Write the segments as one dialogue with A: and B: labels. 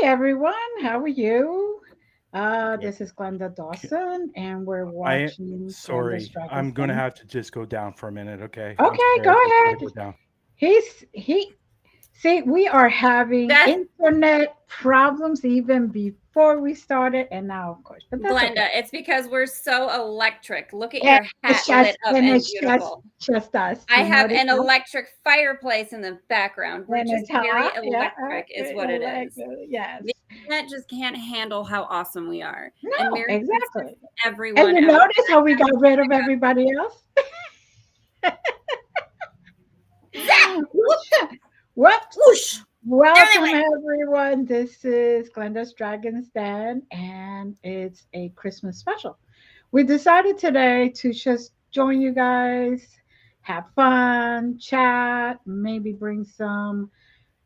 A: everyone. How are you? This is Glenda Dawson, and we're
B: I
A: watching Glenda's
B: sorry.
A: Dragon's
B: I'm gonna
A: Den.
B: have to just go down for a minute. Okay. I'm
A: Okay,
B: sorry.
A: go
B: I just gotta
A: ahead.
B: go down.
A: He. See, we are having
C: That's
A: internet problems even before we started, and now, of course, but that's okay.
C: Glenda. It's because we're so electric. Look at
A: And
C: your
A: it's
C: hat lit
A: just,
C: up
A: and
C: and
A: it's
C: beautiful.
A: just us.
C: I
A: You
C: have
A: notice
C: an
A: that?
C: electric fireplace in the background. We're
A: And
C: just
A: it's
C: very
A: hot. Yeah,
C: electric, is what it
A: like,
C: is.
A: yes.
C: The internet just can't handle how awesome we are. And
A: No,
C: Merry Christmas,
A: exactly.
C: to
A: And
C: everyone
A: you
C: out
A: notice how we got rid of everybody else?
C: there. Zap!
A: Whoops.
C: Whoosh! There they
A: Welcome,
C: went.
A: everyone. This is Glenda's Dragon's Den, and it's a Christmas special. We decided today to just join you guys, have fun, chat, maybe bring some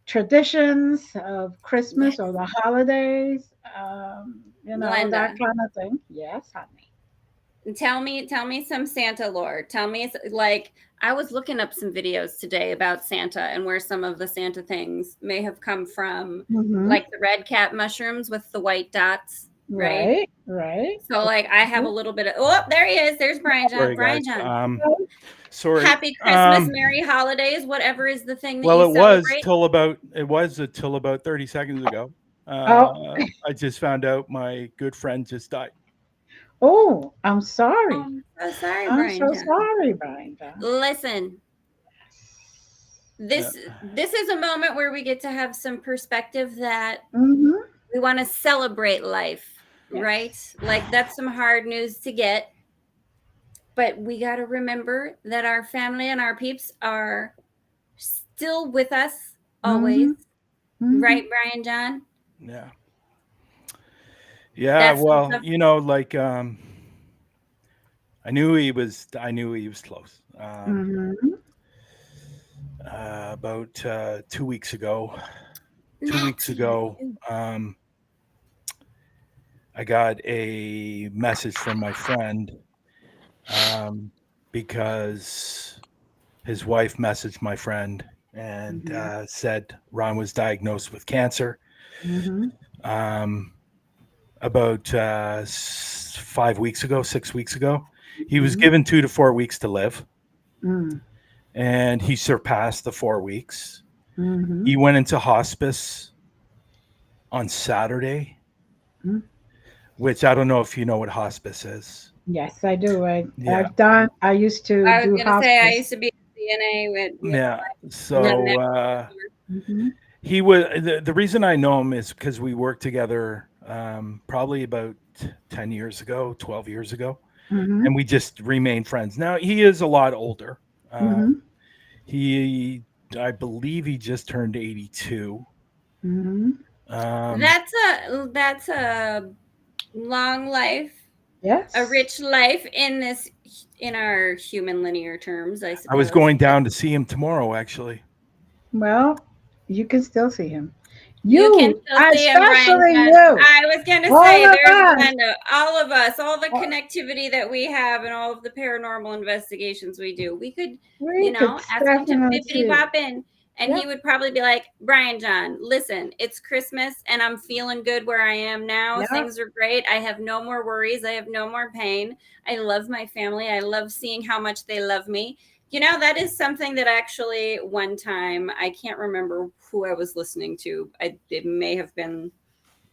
A: traditions of Christmas
C: Yes.
A: or the holidays, that
C: Glenda,
A: kind of thing. Yes, honey.
C: tell me some Santa lore. Tell me, like, I was looking up some videos today about Santa and where some of the Santa things may have come from,
A: Mm-hmm.
C: like the red cap mushrooms with the white dots, right?
A: Right, right.
C: So, like, I have a little bit of. Oh, there he is. There's Brian John.
B: Sorry,
C: Brian
B: guys.
C: John.
B: Sorry.
C: Happy Christmas, Merry Holidays, whatever is the thing that
B: Well,
C: you
B: it was
C: celebrate.
B: till about 30 seconds ago.
A: Oh,
B: I just found out my good friend just died.
A: oh, I'm sorry.
C: So sorry,
A: I'm
C: Brian
A: so
C: John.
A: sorry, Brian.
C: Listen,
B: Yeah.
C: this is a moment where we get to have some perspective that
A: Mm-hmm.
C: we want to celebrate life,
A: Yes.
C: right? Like that's some hard news to get. But we got to remember that our family and our peeps are still with us always,
A: Mm-hmm.
C: right, Brian John?
B: Yeah. Yeah.
C: That's some
B: Well,
C: stuff.
B: I knew he was close.
A: Mm-hmm.
B: About 2 weeks ago. 2 weeks ago, I got a message from my friend because his wife messaged my friend and said Ron was diagnosed with cancer.
A: Mm-hmm.
B: About 5 weeks ago, 6 weeks ago, he was
A: Mm-hmm.
B: given 2 to 4 weeks to live,
A: Mm-hmm.
B: and he surpassed the 4 weeks.
A: Mm-hmm.
B: He went into hospice on Saturday,
A: Mm-hmm.
B: which I don't know if you know what hospice is.
A: Yes, I do.
B: Yeah.
A: I used to
C: I was
A: do
C: gonna say I
A: hospice.
C: used to be a CNA with
B: Yeah.
C: not
B: So
A: Mm-hmm.
B: he was the reason I know him is because we worked together probably about 10 years ago, 12 years ago,
A: Mm-hmm.
B: and we just remained friends. Now he is a lot older.
A: Mm-hmm.
B: I believe he just turned 82.
A: Mm-hmm.
C: that's a long life,
A: Yes.
C: a rich life in our human linear terms, I
B: I was
C: suppose.
B: going down to see him tomorrow, actually.
A: Well, you can still see him.
C: You can
A: You,
C: still see him, Brian
A: especially
C: John.
A: you.
C: I was going to
A: All
C: say,
A: of
C: there's
A: us.
C: Glenda, all of us, all the
A: Uh,
C: connectivity that we have and all of the paranormal investigations we do. We could,
A: We could
C: ask him to
A: definitely
C: bippity
A: see.
C: pop in. And
A: Yeah.
C: he would probably be like, Brian John, listen, it's Christmas and I'm feeling good where I am now.
A: Yeah.
C: Things are great. I have no more worries. I have no more pain. I love my family. I love seeing how much they love me. That is something that actually one time, I can't remember who I was listening to. It may have been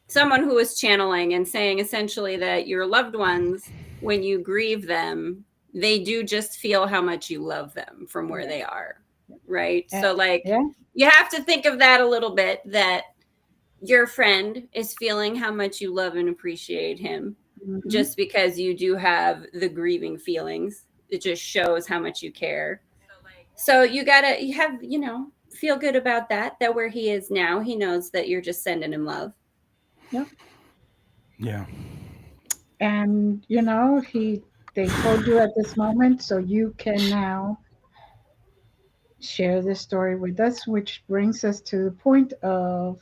C: someone who was channeling and saying essentially that your loved ones, when you grieve them, they do just feel how much you love them from where they are. Right. So, like,
A: Yeah.
C: you have to think of that a little bit, that your friend is feeling how much you love and appreciate him.
A: Mm-hmm.
C: Just because you do have the grieving feelings, it just shows how much you care. So you feel good about that where he is now, he knows that you're just sending him love.
A: Yeah.
B: Yeah.
A: And they told you at this moment, so you can now share this story with us, which brings us to the point of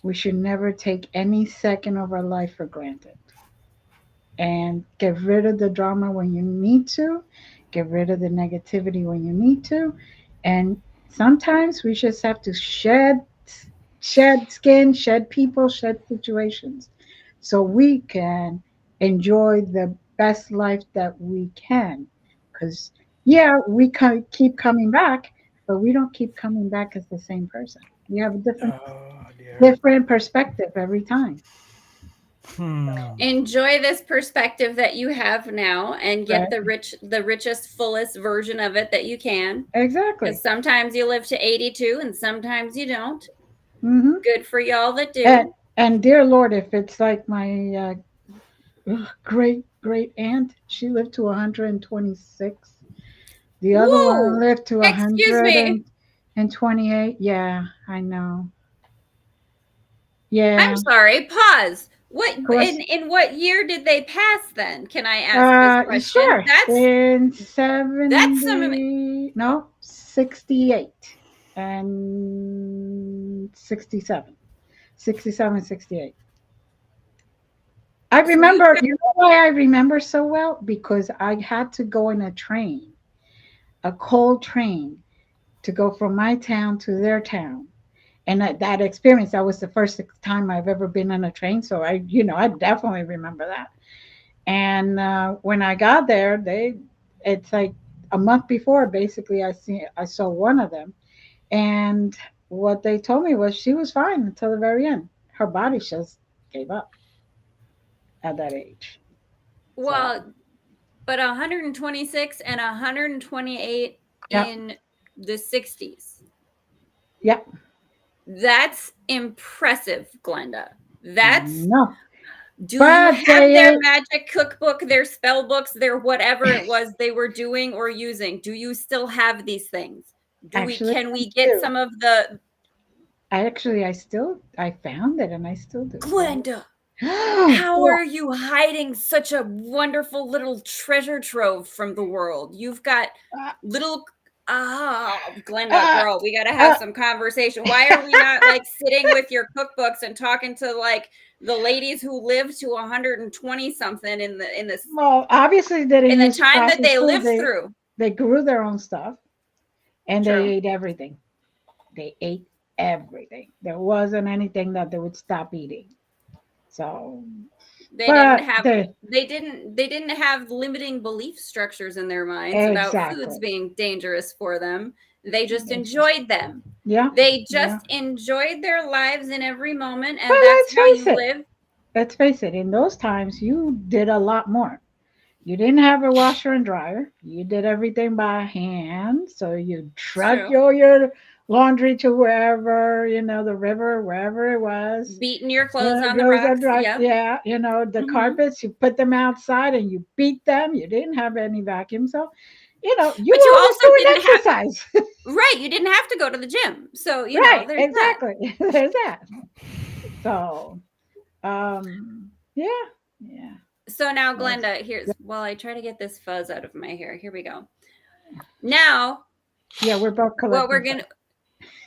A: we should never take any second of our life for granted. And get rid of the drama when you need to, get rid of the negativity when you need to. And sometimes we just have to shed skin, shed people, shed situations, so we can enjoy the best life that we can. Because, yeah, we keep coming back, but we don't keep coming back as the same person. We have a
B: Oh dear.
A: different perspective every time.
C: Enjoy this perspective that you have now and get
A: Right?
C: the richest, fullest version of it that you can.
A: Exactly.
C: Because sometimes you live to 82 and sometimes you don't.
A: Hmm.
C: Good for y'all that
A: And,
C: do.
A: and dear Lord, if it's like my great aunt, she lived to 126. The other one
C: Woo!
A: lived to
C: Excuse me.
A: 128. Yeah, I know.
C: I'm
A: Yeah,
C: sorry. Pause. What
A: of course.
C: in what year did they pass then? Can I ask this question?
A: Sure. In
C: That's some
A: 70, no, 68 and 67. 67, 68. I
C: so you
A: remember, you know why I remember so well? Because I had to go in a train, a cold train, to go from my town to their town. And that experience, that was the first time I've ever been on a train. So I definitely remember that. And when I got there, it's like a month before, basically, I saw one of them. And what they told me was she was fine until the very end. Her body just gave up at that age. So,
C: well, but 126 and 128
A: yeah,
C: in the 60s.
A: yeah,
C: That's impressive, Glenda. That's
A: no.
C: Do you
A: But
C: have their
A: they,
C: magic cookbook, their spell books, their whatever it was they were doing or using? Do you still have these things?
A: actually,
C: Can
A: I
C: we get
A: do.
C: some of the
A: I found it and I still do.
C: Glenda?
A: Yeah.
C: How are you hiding such a wonderful little treasure trove from the world? You've got little Glenda,
A: Uh,
C: girl, we got to have
A: uh,
C: some conversation. Why are we not like sitting with your cookbooks and talking to like the ladies who lived to 120 something
A: well, obviously they
C: in
A: didn't
C: the
A: use
C: time that
A: processed
C: they
A: food.
C: lived
A: They
C: through?
A: they grew their own stuff and they
C: True.
A: ate everything. They ate everything. There wasn't anything that they would stop eating. So,
C: They didn't
A: but
C: have they didn't have limiting belief structures in their minds about foods
A: exactly.
C: being dangerous for them. They just enjoyed them.
A: Yeah,
C: They
A: yeah.
C: just enjoyed their lives in every moment,
A: But
C: and that's how
A: let's
C: you
A: face it.
C: live.
A: Let's face it. In those times, you did a lot more. You didn't have a washer and dryer. You did everything by hand. So you
C: It's
A: trucked
C: true.
A: your laundry to wherever, the river, wherever it was.
C: Beating your clothes
A: Yeah,
C: on the
A: those are
C: rocks.
A: dry.
C: Yep.
A: Yeah, the
C: Hmm.
A: carpets, you put them outside and you beat them. You didn't have any vacuum. So, you
C: But you
A: were always
C: also
A: doing
C: didn't have
A: exercise.
C: right. You didn't have to go to the gym, so
A: Right,
C: there's that.
A: exactly. There's that. So, yeah, yeah.
C: So now,
A: That's,
C: Glenda, here's while I try to get this fuzz out of my hair. Here we go. Now,
A: yeah, we're both
C: what
A: collecting.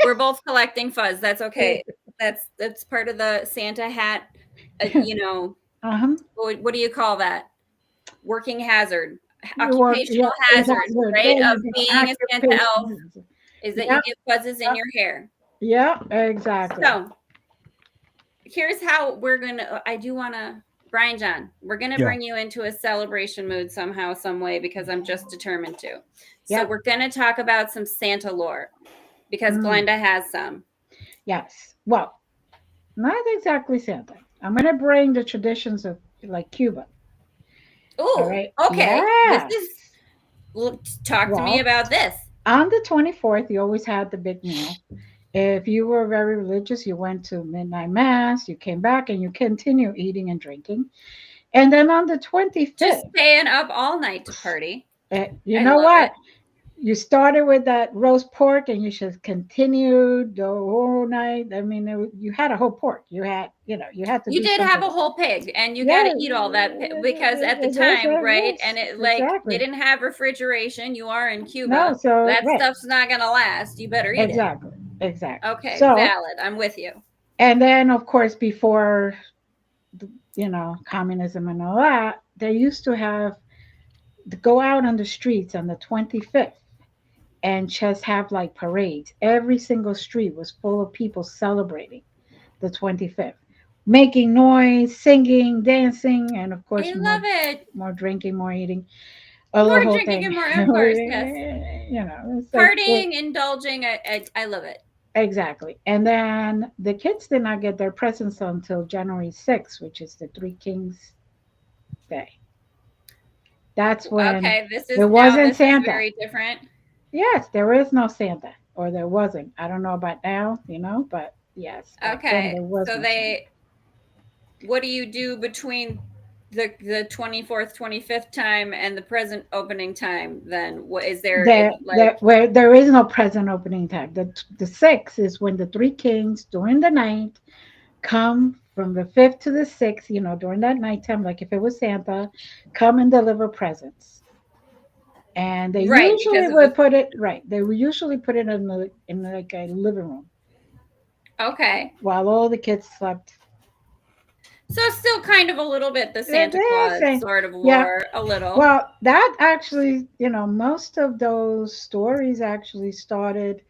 C: we're both collecting fuzz. That's okay. That's part of the Santa hat.
A: Uh-huh.
C: What do you call that? Working hazard,
A: You work, yeah,
C: occupational hazard,
A: hazard.
C: right?
A: There you
C: Of
A: go.
C: being a Santa elf
A: Occupation hazard.
C: is that you
A: Yeah,
C: get fuzzes in
A: yeah,
C: your hair.
A: yeah, exactly.
C: So here's how we're gonna. I do want to, Brian John. We're gonna
B: Yeah.
C: bring you into a celebration mood somehow, some way, because I'm just determined to. So
A: Yeah.
C: we're gonna talk about some Santa lore because
A: Mm,
C: Glenda has some.
A: yes. Well, not exactly Santa. I'm going to bring the traditions of like Cuba. All
C: Oh,
A: right.
C: okay. This
A: Yes.
C: is. Talk to me
A: Well,
C: about this.
A: on the 24th, you always had the big meal. If you were very religious, you went to midnight mass, you came back and you continue eating and drinking. And then on the
C: Just
A: 25th,
C: staying up all night to party.
A: you
C: I
A: know
C: love
A: what?
C: it.
A: You started with that roast pork and you should continue the whole night. I mean, you had a whole pork. You had to
C: You
A: do
C: did have
A: something.
C: a whole pig, and you got
A: Yeah,
C: to eat all that because at the time, right?
A: yes,
C: And it like they
A: exactly.
C: didn't have refrigeration. You are in
A: No,
C: Cuba.
A: so
C: That
A: right,
C: stuff's not gonna last. You better eat it.
A: exactly, exactly.
C: Okay,
A: So,
C: valid. I'm with you.
A: and then of course before communism and all that, they used to have to go out on the streets on the 25th and just have like parades. Every single street was full of people celebrating. the 25th, making noise, singing, dancing, and of
C: I
A: course
C: love it.
A: more drinking, more eating, all the
C: More
A: whole
C: drinking and
A: thing.
C: more, of course, yes.
A: It's like
C: Partying, indulging. I love it.
A: exactly. And then the kids did not get their presents until January 6th, which is the Three Kings Day. That's when
C: Okay,
A: there wasn't
C: this is
A: Santa.
C: very different.
A: Yes, there is no Santa, or there wasn't. I don't know about now, but yes, back then
C: Okay,
A: there was
C: so
A: no Santa.
C: what do you do between the 24th, 25th time and the present opening time? Then what is there
A: Where there is no present opening time. The 6th is when the Three Kings during the night come from the 5th to the 6th. During that nighttime, like if it was Santa, come and deliver presents. And they
C: right
A: usually
C: because of
A: would
C: the
A: put it right. They would usually put it in like a living room
C: okay.
A: while all the kids slept.
C: So still kind of a little bit the
A: It
C: Santa
A: is,
C: Claus sort of
A: yeah.
C: lore, a little.
A: Well, that actually, most of those stories actually started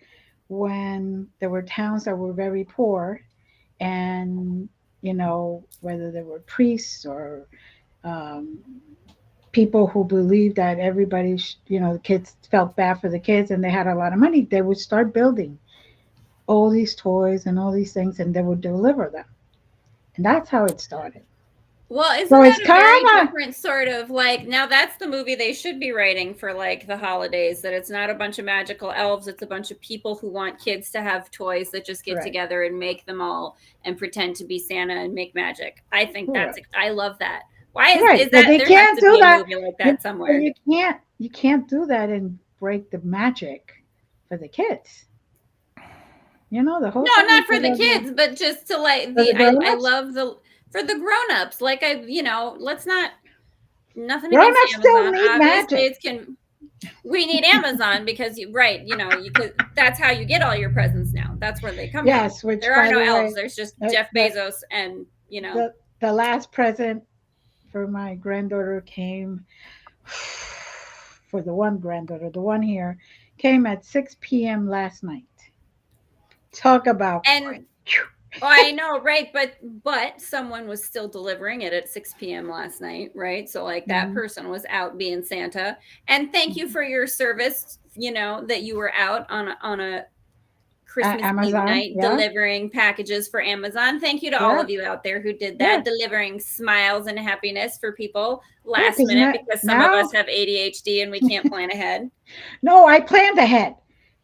A: when there were towns that were very poor, and whether they were priests or um, people who believed that everybody, the kids felt bad for the kids, and they had a lot of money, they would start building all these toys and all these things, and they would deliver them, and that's how it started.
C: Well, isn't
A: So it's
C: that a very
A: kind of
C: different sort of like, now that's the movie they should be writing for like the holidays, that it's not a bunch of magical elves, it's a bunch of people who want kids to have toys that just get
A: right.
C: together and make them all and pretend to be Santa and make magic. I think I love that. Why is
A: But
C: that?
A: they
C: There has
A: can't
C: to
A: do
C: be a
A: that.
C: movie like that somewhere.
A: You can't do that and break the magic for the kids. The whole
C: No,
A: thing
C: not
A: is
C: for the
A: about
C: kids, but just to like
A: for the
C: I
A: grown-ups.
C: love for the grown-ups. Like let's not, nothing against
A: Grown-ups still
C: Amazon.
A: need
C: Obviously,
A: magic.
C: we need Amazon because you could, that's how you get all your presents now. That's where they come from.
A: Yes, which
C: There are
A: by
C: no
A: the
C: elves.
A: way,
C: There's just Jeff Bezos and
A: the last present for my granddaughter came for the one granddaughter, the one here, came at 6 p.m. last night. Talk about
C: and oh, I know, right? But someone was still delivering it at 6 p.m. last night, right? So like that person was out being Santa. And thank you for your service, that you were out on a Christmas Eve night delivering packages for Amazon. Thank you to all of you out there who did that, delivering smiles and happiness for people last minute, because some of us have ADHD and we can't plan ahead.
A: No, I planned ahead.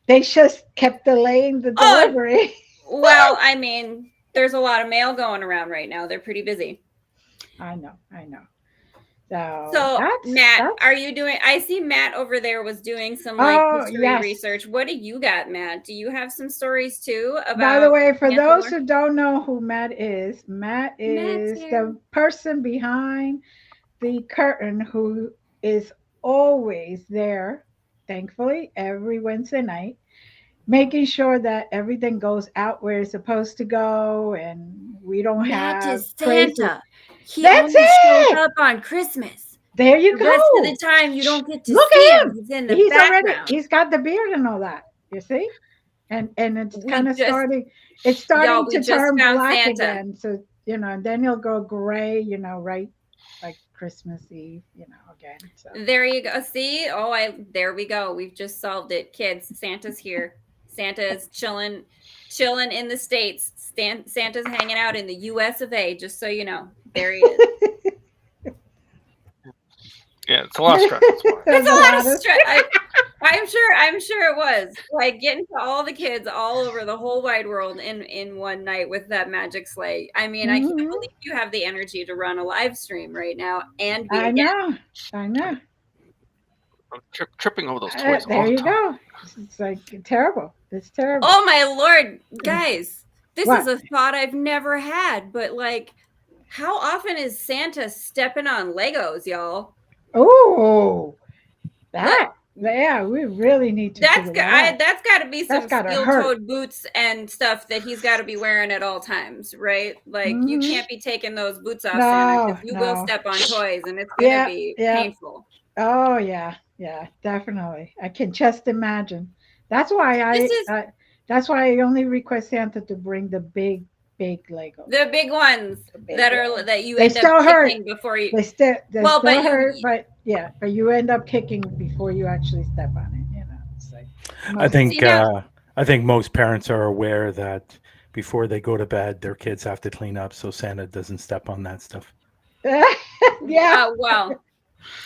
A: They just kept delaying the delivery.
C: Well, I mean, there's a lot of mail going around right now. They're pretty busy.
A: I know.
C: So Matt, are you doing? I see Matt over there was doing some history research. What do you got, Matt? Do you have some stories too about?
A: By the way, for those who don't know who Matt is the person behind the curtain who is always there, thankfully, every Wednesday night, making sure that everything goes out where it's supposed to go, and we don't have
C: Santa. He
A: only
C: shows up on Christmas.
A: There you go.
C: The rest of the time, you don't get to see him. He's in the background.
A: He's got the beard and all that. You see, and it's kind of starting. It's starting to turn black again. So and then he'll go gray. Right, like Christmas Eve. Again. So.
C: There you go. See, there we go. We've just solved it, kids. Santa's here. Santa is chilling in the States. Santa's hanging out in the US of A, just so you know. There he is.
D: Yeah, it's a lot of stress.
C: It's a lot of stress. I'm sure it was. Like getting to all the kids all over the whole wide world in one night with that magic sleigh. I mean, I can't believe you have the energy to run a live stream right now and be
A: I know.
D: I'm tripping over those toys
A: there
D: all the
A: you
D: time.
A: go. It's like terrible. It's terrible.
C: Oh my Lord, guys. This is a thought I've never had, but like, how often is Santa stepping on Legos, y'all?
A: Oh, we really need to. That's
C: got to be some steel-toed boots and stuff that he's got to be wearing at all times, right? Like you can't be taking those boots off, Santa, because you will step on toys, and it's gonna be painful.
A: Oh yeah, definitely. I can just imagine. That's why I only request Santa to bring the big big Lego.
C: The big ones
A: big
C: that
A: ones.
C: that you
A: They
C: end
A: still
C: up
A: hurt.
C: kicking before you.
A: They
C: Well,
A: still
C: but you-
A: hurt, but you end up kicking before you actually step on it. You know, it's like
B: I think
C: See, now-
B: I think most parents are aware that before they go to bed, their kids have to clean up so Santa doesn't step on that stuff.
A: yeah.
C: Well,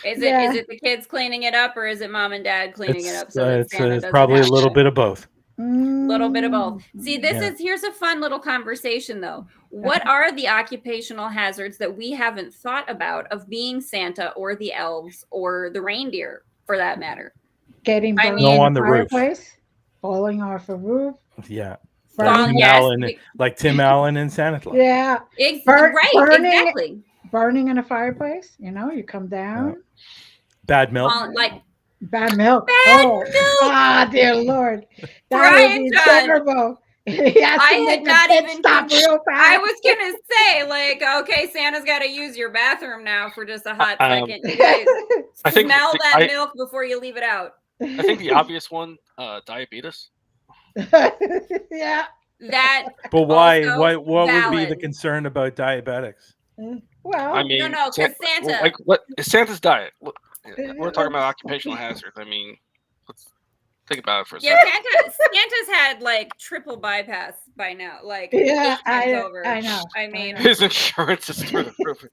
C: is
A: Yeah.
C: it the kids cleaning it up, or is it mom and dad cleaning it up so that
B: It's,
C: Santa
B: it's
C: doesn't
B: probably a
C: have
B: little
C: to?
B: bit of both.
C: Little bit of both.
A: Mm.
C: See, here's a fun little conversation though. What are the occupational hazards that we haven't thought about of being Santa or the elves or the reindeer for that matter?
A: Getting
C: I
A: burned
C: mean-
A: in
B: No on the roof.
A: fireplace, falling off a roof.
B: Yeah.
C: Well,
B: Tim
C: yes,
B: Allen, like Tim Allen and Santa Claus.
A: Yeah,
C: Right,
A: burning-
C: exactly.
A: burning in a fireplace. You know, you come down.
B: Bad milk.
C: Like
A: Bad milk.
C: Bad
A: oh,
C: milk.
A: Ah, dear Lord. That
C: Bryan
A: would be
C: John.
A: terrible. He has
C: I
A: to
C: had
A: make a
C: not
A: pit
C: even
A: stop real fast.
C: I was gonna say, like, okay, Santa's got to use your bathroom now for just a hot second. You guys
D: I think
C: smell
D: the-
C: that
D: I-
C: milk before you leave it out.
D: I think the obvious one, diabetes.
A: yeah.
C: That
B: But why?
C: Also
B: What would be the
C: valid.
B: concern about diabetics?
A: Well,
D: I mean,
C: no, 'cause Santa-
D: Like, what is Santa's diet? We're talking about
A: let's-
D: occupational hazards. I mean, let's think about it for a
C: yeah,
D: second.
C: Santa's had like triple bypass by now. Like
A: Yeah,
C: 8 times
A: I
C: over.
A: know.
C: I mean,
D: His insurance is through the roof.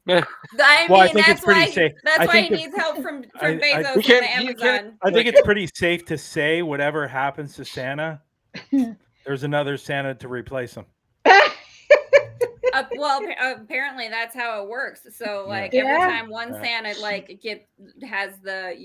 B: I think it's pretty safe.
C: That's
B: I
C: why he
B: think
C: needs help from
B: I-
C: Bezos
D: You can't-
C: and
D: you
C: the
D: can't-
C: Amazon.
B: I think it's pretty safe to say whatever happens to Santa, there's another Santa to replace him.
C: Well, apparently that's how it works. So like
A: Yeah.
C: every time one
B: Yeah.
C: Santa like has the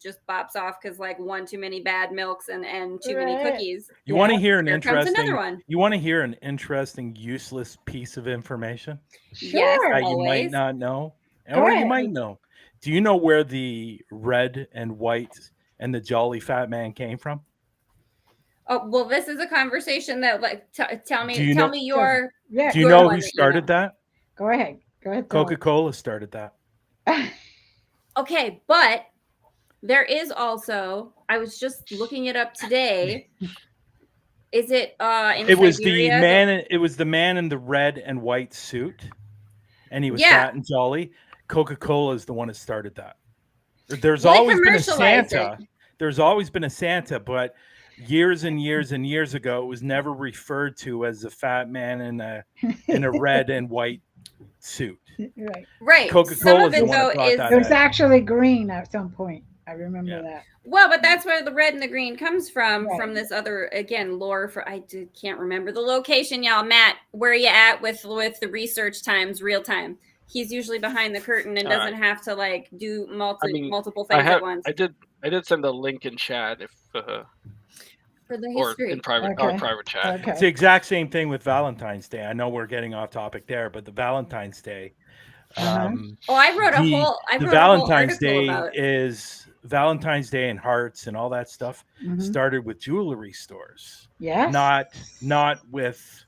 C: just bops off because like one too many bad milks and too many
A: Right.
C: cookies.
B: You want to
A: Yeah.
B: hear an
C: Here comes
B: interesting?
C: another one.
B: You want to hear an interesting, useless piece of information
C: Yes,
A: Sure.
B: that you might
C: always.
B: not know,
A: Go
B: or you
A: ahead.
B: might know. Do you know where the red and white and the jolly fat man came from?
C: Oh well, this is a conversation that like tell me
B: Do you
C: tell
B: know-
C: me your
A: Yeah.
B: Do you
C: Good
B: know
C: one
B: who
C: that you
B: started
C: know.
B: that?
A: Go ahead. Go ahead. tell us.
B: Coca-Cola started that.
C: okay, but there is also I was just looking it up today. Is it in
B: It was
C: Siberia?
B: the man. It was the man in the red and white suit, and he was
C: Yeah.
B: fat and jolly. Coca-Cola is the one that started that. There's
C: Well, they
B: always been a
C: commercialized
B: Santa. There's always been a Santa, but years and years and years ago, it was never referred to as a fat man in a red and white suit.
A: Right.
C: Right.
B: Coca-Cola
C: Some
B: is
C: of
B: the
C: it
B: one that
C: though
B: brought
C: is
B: that
A: It was
B: in.
A: actually green at some point. I remember
B: Yeah.
A: that.
C: well, but that's where the red and the green comes from
A: Right.
C: this other again lore for can't remember the location, y'all. Matt, where are you at with the research times real time? He's usually behind the curtain and
D: All
C: doesn't have to like do multiple
D: I
C: things
D: have.
C: at once
D: I did send a link in chat if
C: for the
D: or
C: history.
D: in private
A: Okay.
D: private chat.
A: Okay.
B: It's the exact same thing with Valentine's Day. I know we're getting off topic there, but the Valentine's Day.
A: Uh-huh.
C: Oh, I wrote a
B: the-
C: whole
B: the
C: whole
B: Valentine's
C: article
B: Day
C: about it.
B: is Valentine's Day and hearts and all that stuff
A: Mhm.
B: started with jewelry stores,
A: Yes.
B: not with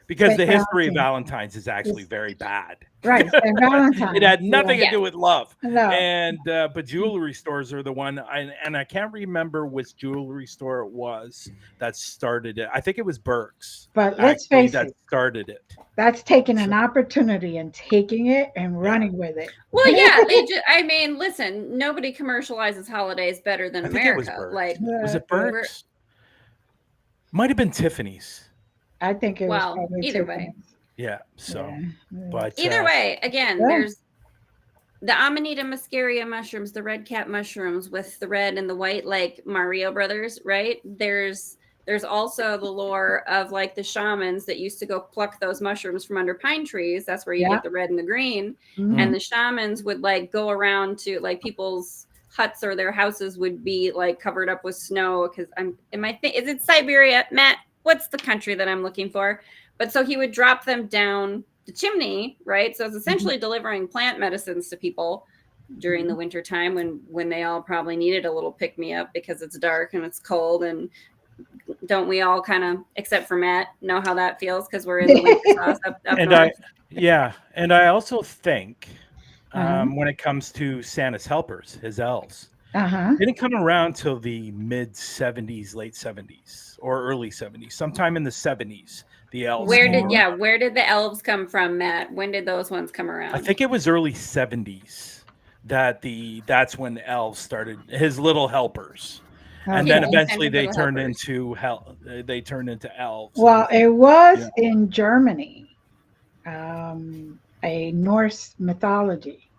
B: because
A: With
B: the history of
A: Valentine.
B: Valentine's is actually very bad.
A: Right. And Valentine's.
B: It had nothing
C: Yeah.
B: to do with love.
A: No.
B: And but jewelry stores are the one, and I can't remember which jewelry store it was that started it. I think it was Burke's.
A: But let's
B: actually,
A: face
B: that
A: it,
B: started it.
A: that's taking an opportunity and taking it and running with it.
C: Well, yeah, they just. I mean, listen, nobody commercializes holidays better than
B: I think it was
C: America.
B: Burke's.
C: Like,
B: Was it
A: we're-
B: Burke's? Might have been Tiffany's.
A: I think it
C: Well,
A: was probably
C: either
A: taken-
C: way.
B: Yeah. So,
A: Yeah.
B: but
C: either way, again,
A: Yeah.
C: there's the Amanita muscaria mushrooms, the red cap mushrooms with the red and the white, like Mario Brothers, right? There's also the lore of like the shamans that used to go pluck those mushrooms from under pine trees. That's where you
A: Yeah.
C: get the red and the green.
A: Mhm.
C: And the shamans would like go around to like people's huts or their houses would be like covered up with snow because is it Siberia, Matt? What's the country that I'm looking for? But so he would drop them down the chimney, right? So it's essentially delivering plant medicines to people during the winter time when they all probably needed a little pick me up because it's dark and it's cold. And don't we all kind of, except for Matt, know how that feels because we're in the winter sauce up
B: and
C: north.
B: and I also think
A: Uh-huh.
B: when it comes to Santa's helpers, his elves,
A: Uh-huh.
B: they didn't come around till the mid 70s, late 70s, or early 70s. Sometime in the 70s, The elves.
C: Where
B: came
C: did
B: around.
C: where did the elves come from, Matt? When did those ones come around?
B: I think it was early 70s that's when elves started, his little helpers. And then
A: Okay.
B: eventually
C: Little helpers.
B: they turned into elves.
A: Well, it was
B: Yeah.
A: in Germany, a Norse mythology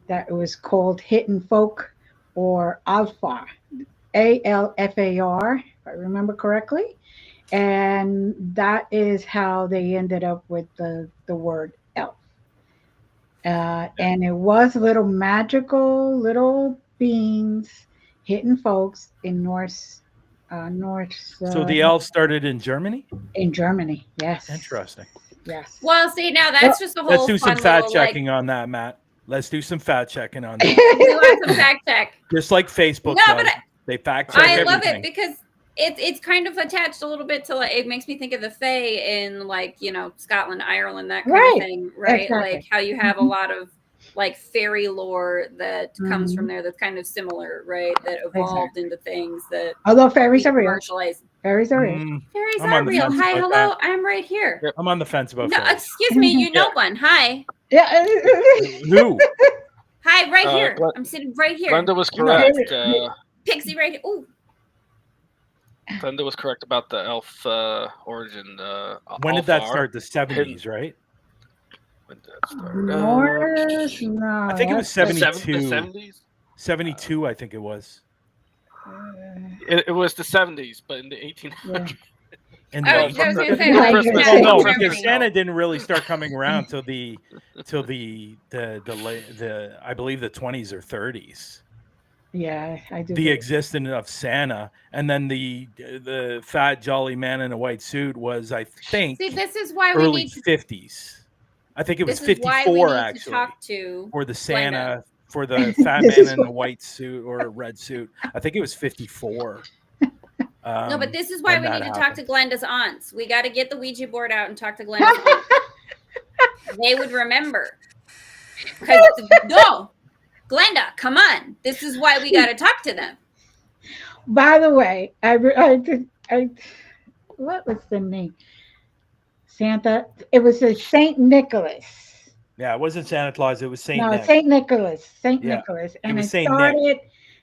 A: that was called Hidden Folk or Alfar, Alfar, if I remember correctly. And that is how they ended up with the word elf. And it was little magical little beings, hidden folks in Norse,
B: So the elves started in Germany?
A: in Germany. Yes,
B: Interesting.
A: yes.
C: Well, see, now
A: Well,
C: that's just a
B: Let's
C: whole
B: do some
C: fun
B: fact
C: little like.
B: checking on that, Matt. Let's do some fact checking on that.
C: We want some fact check.
B: Just like Facebook
C: No,
B: does.
C: but
B: They fact check
C: I
B: everything.
C: love it because it's kind of attached a little bit to like, it makes me think of the Fae in like, Scotland, Ireland, that kind
A: Right.
C: of thing, right?
A: Exactly.
C: Like how you have a
A: Mhm.
C: lot of like fairy lore that comes from
A: Mhm.
C: there that's kind of similar, right? That evolved into things that
A: Although
C: we
A: fairies are real.
C: commercialized.
A: Fairies are real.
C: Fairies
B: I'm
C: are
B: on the
C: real.
B: fence
C: Hi,
B: about
C: hello,
B: that.
C: I'm right here.
D: Yep.
B: I'm on the fence about
C: No,
B: fairies.
C: excuse me, you know one. Hi.
A: Yeah.
B: Who?
C: Hi, right here.
D: Glen-
C: I'm sitting right here.
D: Glenda was
B: You're not-
D: correct.
C: Pixie right here. Ooh.
D: Glenda was correct about the elf origin.
B: When did that
D: Alfar.
B: start? The 70s, right?
D: When did that start?
A: Norse? No.
B: I think it was
A: that's
D: The
B: 72.
D: 70s?
B: 72, I think it was.
D: It was the 70s, but in the 1800s.
B: And
C: I
B: the
C: was gonna say,
A: Yeah,
C: like,
A: Christmas.
C: yeah,
B: well, no,
C: Germany.
B: because Santa didn't really start coming around till the I believe the 20s or 30s.
A: Yeah, I do.
B: The existence of Santa, and then the fat jolly man in a white suit was, I think,
C: See, this is why we
B: early
C: need to.
B: 50s. I think it was
C: This is why we
B: 54
C: need to
B: actually.
C: talk to
B: For the
C: Glenda.
B: Santa, for the fat
A: This
B: man
A: is
B: in the white suit or a red suit. I think it was 54.
C: No, but this is why
B: when
C: we
B: that
C: need to talk to
B: happened.
C: Glenda's aunts. We got to get the Ouija board out and talk to Glenda's aunts. They would remember. No, Glenda, come on. This is why we got to talk to them.
A: By the way, what was the name? Santa. It was a Saint Nicholas.
B: Yeah, it wasn't Santa Claus. It was Saint
A: No,
B: Nick.
A: Saint Nicholas. Saint
B: Yeah,
A: Nicholas. And
B: was
A: it
B: Saint Nick.
A: started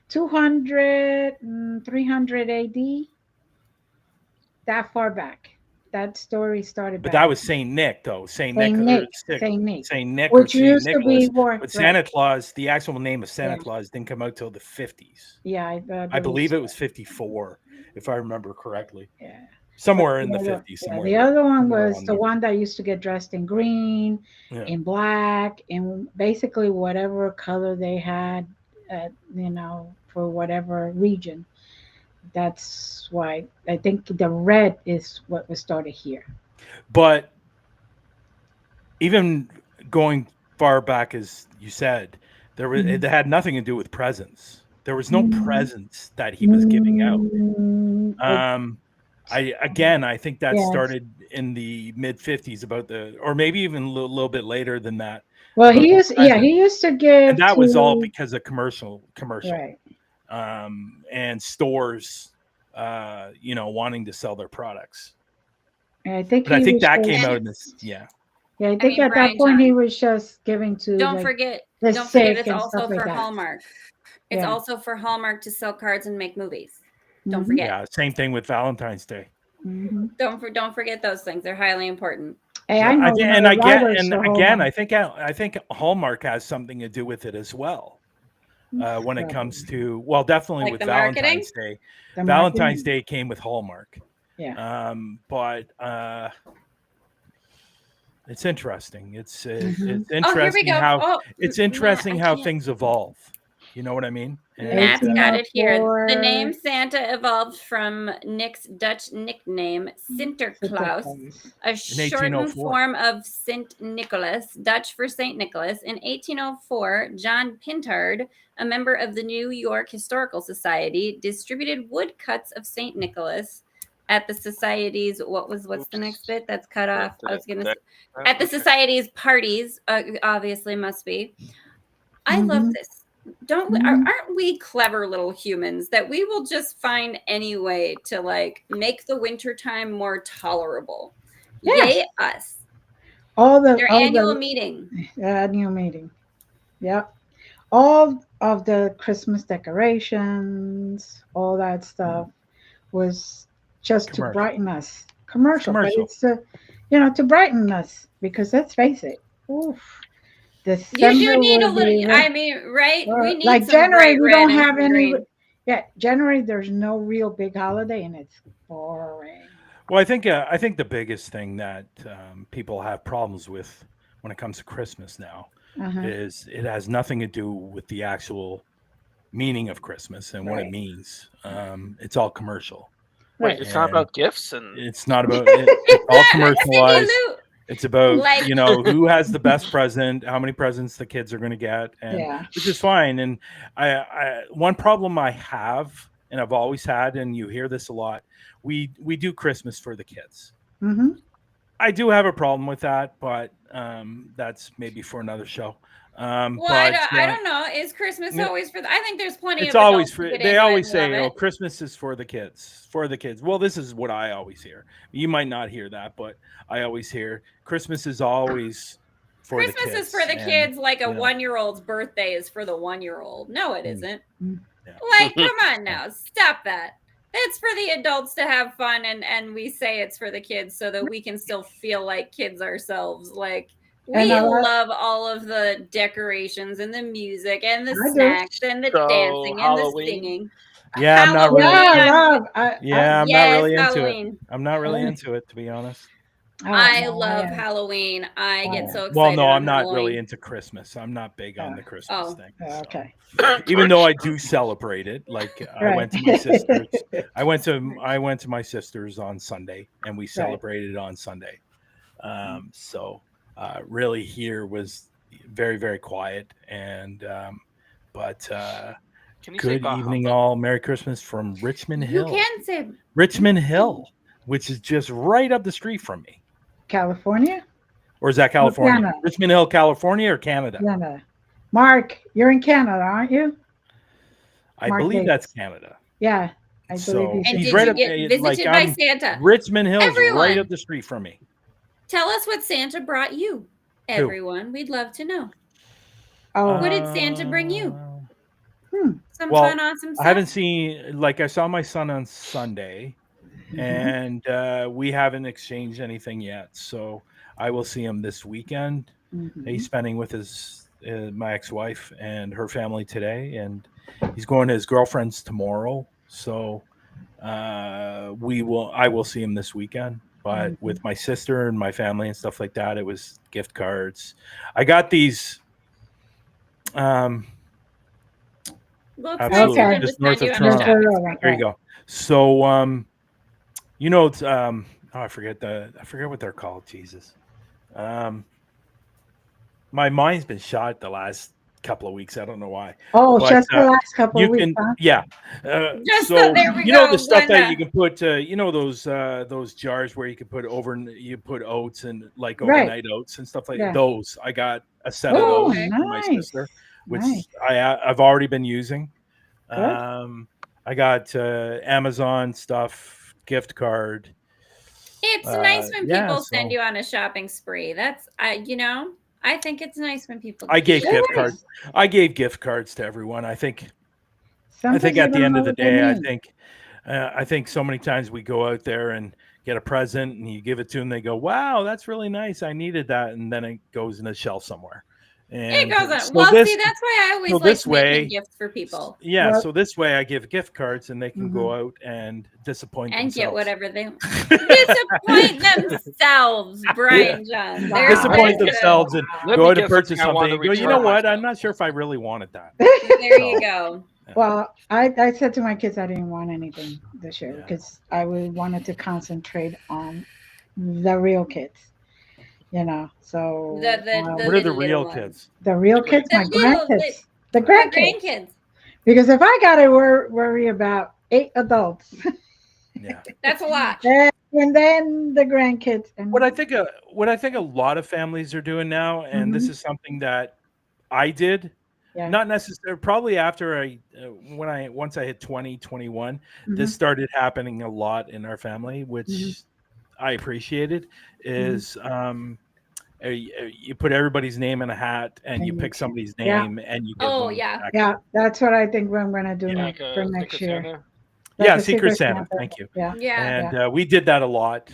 A: 200, 300 AD. That far back. That story started
B: But
A: back.
B: that was Saint Nick, though. Saint
A: Saint
B: Nick.
A: Nick. Saint Nick.
B: Saint Nick or
A: Which
B: Saint
A: used to
B: Nicholas.
A: be more.
B: But Santa Claus, the actual name of Santa
A: Yeah.
B: Claus didn't come out till the 50s.
A: Yeah,
B: I believe it was 54, if I remember correctly.
A: Yeah.
B: Somewhere in
A: The
B: the
A: other-
B: 50s.
A: yeah,
B: Somewhere
A: the other one
B: somewhere
A: was
B: on
A: the
B: there.
A: one that used to get dressed in green,
B: Yeah.
A: in black, and basically whatever color they had, for whatever region. That's why I think the red is what was started here.
B: But even going far back, as you said, it had nothing to do with presents. There was no presents that he was giving out. I think that
A: Yes.
B: started in the mid 50s, or maybe even a little bit later than that.
A: Well,
B: about
A: he
B: the
A: used to give,
B: and that was all
A: to-
B: because of commercial,
A: right.
B: and stores, wanting to sell their products.
A: I think
B: But I
A: he
B: think
A: was
B: that
A: just-
B: came out in this, yeah.
A: Yeah, I think
C: mean,
A: at
C: Bryan
A: that point he
C: John.
A: was just giving to.
C: Don't
A: like,
C: forget,
A: the
C: don't forget,
A: sick
C: it's
A: and
C: also
A: stuff like
C: for
A: that.
C: Hallmark. It's
A: Yeah.
C: also for Hallmark to sell cards and make movies. Don't
A: Mhm.
C: forget.
B: Yeah, same thing with Valentine's Day.
A: Mhm.
C: Don't forget those things. They're highly important.
A: Hey,
B: Yeah,
A: I know.
B: and
A: writers for
B: again,
A: Hallmark.
B: I think Hallmark has something to do with it as well. When it comes to, definitely
C: Like
B: with
C: the marketing?
B: Valentine's Day.
A: The
B: Valentine's
A: marketing.
B: Day came with Hallmark.
A: Yeah.
B: But it's interesting. It's
A: Mhm.
B: interesting
C: Oh, here we go.
B: how it's
C: Matt,
B: interesting
C: I
B: how
C: can't-
B: things evolve. You know what I mean? And,
C: Matt's got it here. The
A: 1804.
C: name Santa evolved from Nick's Dutch nickname Sinterklaas, a shortened
B: 1804.
C: form of Sint Nicholas, Dutch for Saint Nicholas. In 1804, John Pintard, a member of the New York Historical Society, distributed woodcuts of Saint Nicholas at the society's what's the next bit that's cut off? I was gonna say at the society's parties. Obviously, must be. I love
A: Mhm.
C: this. Aren't we clever little humans that we will just find any way to like make the wintertime more tolerable?
A: Yes.
C: Yay us. Their
A: All
C: annual
A: the
C: meeting.
A: annual meeting. Yep. All of the Christmas decorations, all that stuff was just to
B: Commercial.
A: brighten us.
B: It's
A: Commercial, but
B: commercial.
A: it's to, to brighten us because let's face it, oof,
C: You do
A: December
C: need a
A: will
C: little,
A: be
C: I mean, right? We need
A: like
C: some
A: January.
C: bright
A: We
C: red
A: don't
C: and
A: have
C: some
A: any.
C: green.
A: Yeah, January. There's no real big holiday, and it's boring.
B: Well, I think the biggest thing that people have problems with when it comes to Christmas now
A: Uh-huh.
B: is it has nothing to do with the actual meaning of Christmas and what it
A: Right.
B: means. It's all commercial.
D: Wait,
A: Right.
D: it's not
B: And
D: about gifts and
B: it's not about it, it's
C: It's
B: all
C: not, Cindy
B: commercialized.
C: Lou.
B: It's about,
C: Like,
B: who has the best present, how many presents the kids are going to get, and
A: Yeah.
B: which is fine. And one problem I have, and I've always had, and you hear this a lot, we do Christmas for the kids.
A: Mm-hmm.
B: I do have a problem with that, but that's maybe for another show.
C: well,
B: But
C: I don't know. Is Christmas
B: n-
C: always for I think there's plenty
B: it's
C: of
B: always
C: adults who
B: for.
C: get
B: They
C: into it
B: always
C: and love
B: say, "Oh,
C: it.
B: Christmas is for the kids." For the kids. Well, this is what I always hear. You might not hear that, but I always hear Christmas is always for the
C: Christmas
B: kids.
C: is for the
B: And,
C: kids like a
B: you know,
C: 1-year-old's birthday is for the 1-year-old. No, it
B: Mm.
C: isn't.
B: Yeah.
C: Like, come on now. Stop that. It's for the adults to have fun, and we say it's for the kids so that we can still feel like kids ourselves. Like,
A: And
C: we
A: a lot,
C: love all of the decorations and the music and the
A: I do.
C: snacks and the
D: So,
C: dancing and the
D: Halloween?
C: singing.
B: Yeah, I'm not
A: yeah,
B: really.
A: I
C: Halloween,
A: love.
B: Yeah, I'm not
C: yes,
B: really into it.
C: Halloween.
B: I'm not really
A: Oh,
B: into it, to be honest.
C: I
A: no,
C: love
A: am.
C: Halloween. I get
A: Oh,
C: so
B: Well,
C: excited
B: no,
C: on
B: I'm not
C: Halloween.
B: really into Christmas. I'm not big on the Christmas
C: Oh.
B: thing.
A: Oh,
B: so.
A: okay.
B: Even though I do celebrate it, like I
A: Right.
B: went to my sister's. I went to my sister's on Sunday, and we
A: Right.
B: celebrated on Sunday. So really, here was very very quiet, and but
D: Can you say
B: good
D: bah
B: evening,
D: humbug?
B: all. Merry Christmas from Richmond
C: You
B: Hill.
C: can say
B: Richmond Hill, which is just right up the street from me.
A: California?
B: Or is that California?
A: Canada.
B: Richmond Hill, California, or Canada?
A: Canada. Mark, you're in Canada, aren't you?
B: I
A: Mark
B: believe that's
A: Davis.
B: Canada.
A: Yeah, I believe
B: So
A: he's
C: And
A: in
B: he's
C: did
B: right
C: you
B: up
C: get
B: there.
C: visited
B: Like
C: by
B: I'm
C: Santa?
B: Richmond Hill is right
C: Everyone.
B: up the street from me.
C: Tell us what Santa brought you, everyone. We'd love to know.
A: Oh,
C: What did Santa bring you? Some
B: Well,
C: fun, awesome
B: I
C: stuff?
B: haven't seen. Like I saw my son on Sunday, and we haven't exchanged anything yet. So I will see him this weekend. He's spending with his my ex-wife and her family today, and he's going to his girlfriend's tomorrow. So I will see him this weekend. But with my sister and my family and stuff like that, it was gift cards. I got these.
C: Looks
B: Absolutely,
C: nicer than
B: just
C: just
B: north
C: find
B: of
C: you on a
B: Toronto.
C: shopping spree.
B: There you go. So it's I forget what they're called. Jesus. My mind's been shot the last couple of weeks. I don't know why.
A: Oh,
B: But,
A: just the last couple
B: you
A: of weeks,
B: can,
A: huh?
B: yeah.
C: Just
B: So
C: there we
B: you know
C: go,
B: the stuff that
C: Glenda.
B: you can put, those jars where you can put you put oats and like
A: Right.
B: overnight oats and stuff like
A: Yeah.
B: those. I got a set
A: Oh,
B: of those
C: okay.
B: from my
A: nice.
B: sister, which
A: Nice.
B: I've already been using.
A: Good.
B: I got Amazon stuff, gift card.
C: It's nice when
B: yeah,
C: people send
B: so-
C: you on a shopping spree. That's I think it's nice when people
B: I gave
C: do
B: gift
C: that.
B: cards. I gave gift cards to everyone. I think
A: Sometimes
B: at
A: you
B: the
A: don't
B: end
A: know
B: of the
A: what they
B: day,
A: mean.
B: I think so many times we go out there and get a present and you give it to them, they go, "Wow, that's really nice. I needed that," and then it goes in a shelf somewhere.
C: It
B: And
C: goes on.
B: so
C: Well,
B: this,
C: see, that's why I always
B: so
C: like
B: this
C: making
B: way,
C: gifts for people
B: yeah.
A: Well-
B: So this way, I give gift cards and they can
A: Mhm.
B: go out and disappoint
C: and
B: themselves.
C: get whatever they disappoint themselves, Brian John.
A: Wow.
C: They're
B: Disappoint
C: good.
B: themselves and
D: Let
B: go
D: me
B: out and
D: get
B: purchase
D: something I want
B: something.
D: to
B: And go, you know
D: return
B: what?
D: myself.
B: I'm not sure if I really wanted that.
C: There you
B: So-
C: go.
A: Well, I said to my kids I didn't want anything this year
B: Yeah.
A: because I wanted to concentrate on the real kids. So
C: The
B: What are the
C: little
B: real
C: ones.
B: kids?
A: the real kids,
C: The
A: my
C: little-
A: grandkids, the
C: My
A: grandkids.
C: grandkids.
A: Because if I got to worry about 8 adults,
B: Yeah.
C: That's a lot.
A: and then the grandkids, and
B: What I think a lot of families are doing now, and this is something that I did,
A: yeah,
B: not necessarily, probably after once I hit 20, 21, this started happening a lot in our family, which I appreciated is you put everybody's name in a hat and you pick somebody's name and you give
C: Oh,
B: them
C: yeah.
A: Yeah, that's what I think we're going to do
B: Yeah.
D: Like
A: for
D: a
A: next
D: Secret
A: year.
D: Santa.
A: Like
B: yeah,
A: a
B: Secret Santa. Thank you.
A: Yeah.
C: Yeah.
B: And we did that a lot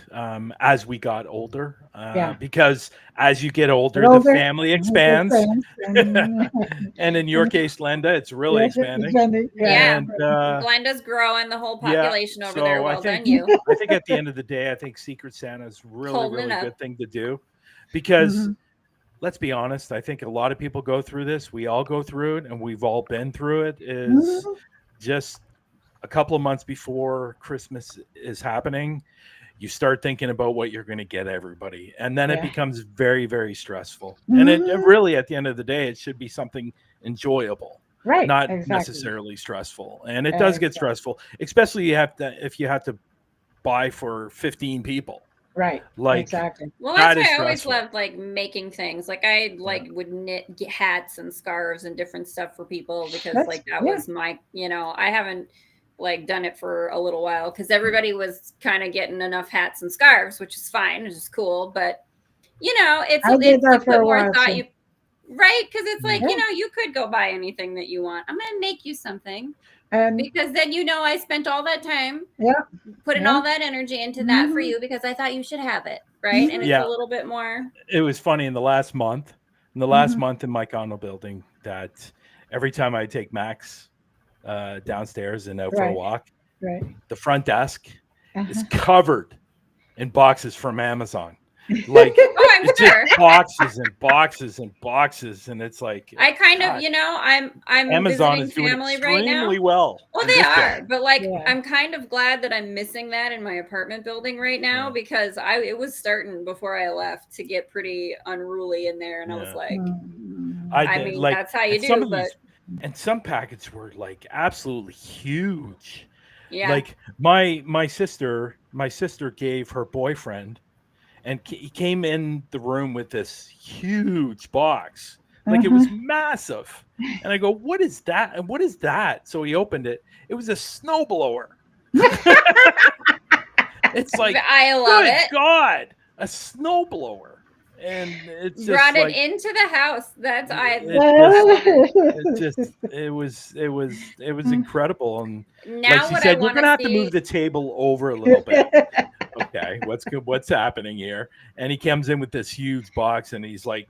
B: as we got older,
A: Yeah.
B: because as you get older,
A: Get
B: the
A: older,
B: family
A: and
B: expands.
A: and
B: And in your case, Glenda, it's really expanding.
C: Yeah.
B: And
C: Glenda's growing the whole population over there.
B: so
C: Well
B: I think,
C: done, you.
B: I think at the end of the day, I think Secret Santa is really,
C: Holding
B: really
C: it up.
B: good thing to do, because let's be honest, I think a lot of people go through this. We all go through it, and we've all been through it. Is just a couple of months before Christmas is happening, you start thinking about what you're going to get everybody, and then it becomes very, very stressful. And it really, at the end of the day, it should be something enjoyable,
A: Right.
B: not
A: Exactly.
B: necessarily stressful. And it does get stressful, especially if you have to buy for 15 people.
A: Right.
B: Like,
A: exactly.
C: Well, that's
B: that is
C: why I always
B: stressful.
C: loved like making things. Like I would knit hats and scarves and different stuff for people, because like that was my, I haven't like done it for a little while because everybody was kind of getting enough hats and scarves, which is fine, which is cool. But it's
A: I did that
C: you
A: for
C: put
A: a
C: more
A: while,
C: thought.
A: too.
C: You right, because it's like
A: Yeah.
C: you could go buy anything that you want. I'm gonna make you something.
A: And
C: Because then I spent all that time putting
A: Yeah.
C: all that energy into that for you because I thought you should have it, right? And it's a little bit more.
B: It was funny in the last month in my condo building, that every time I take Max downstairs and out for a walk, the front desk is covered in boxes from Amazon. Like,
C: I'm
B: it's
C: sure.
B: just boxes and boxes and boxes, and it's like,
C: I kind
B: God,
C: of, I'm
B: Amazon
C: visiting
B: is doing
C: family right now.
B: extremely well.
C: Well,
B: in
C: they
B: this
C: are,
B: day.
C: but like I'm kind of glad that I'm missing that in my apartment building right now, because it was starting before I left to get pretty unruly in there, and I was like, I mean,
B: like,
C: that's how you
B: some
C: do,
B: of
C: but
B: these, and some packets were like absolutely huge.
C: yeah,
B: Like my sister gave her boyfriend, and he came in the room with this huge box. Like, it was massive. And I go, what is that? And what is that? So he opened it. It was a snowblower. It's like,
C: I love
B: good
C: it.
B: God, a snowblower. And it's just
C: brought
B: like,
C: it into the house. That's
B: it was incredible. And
C: now
B: like she
C: what
B: said,
C: I
B: you're gonna have to
C: see,
B: move the table over a little bit. Okay, what's good? What's happening here? And he comes in with this huge box, and he's like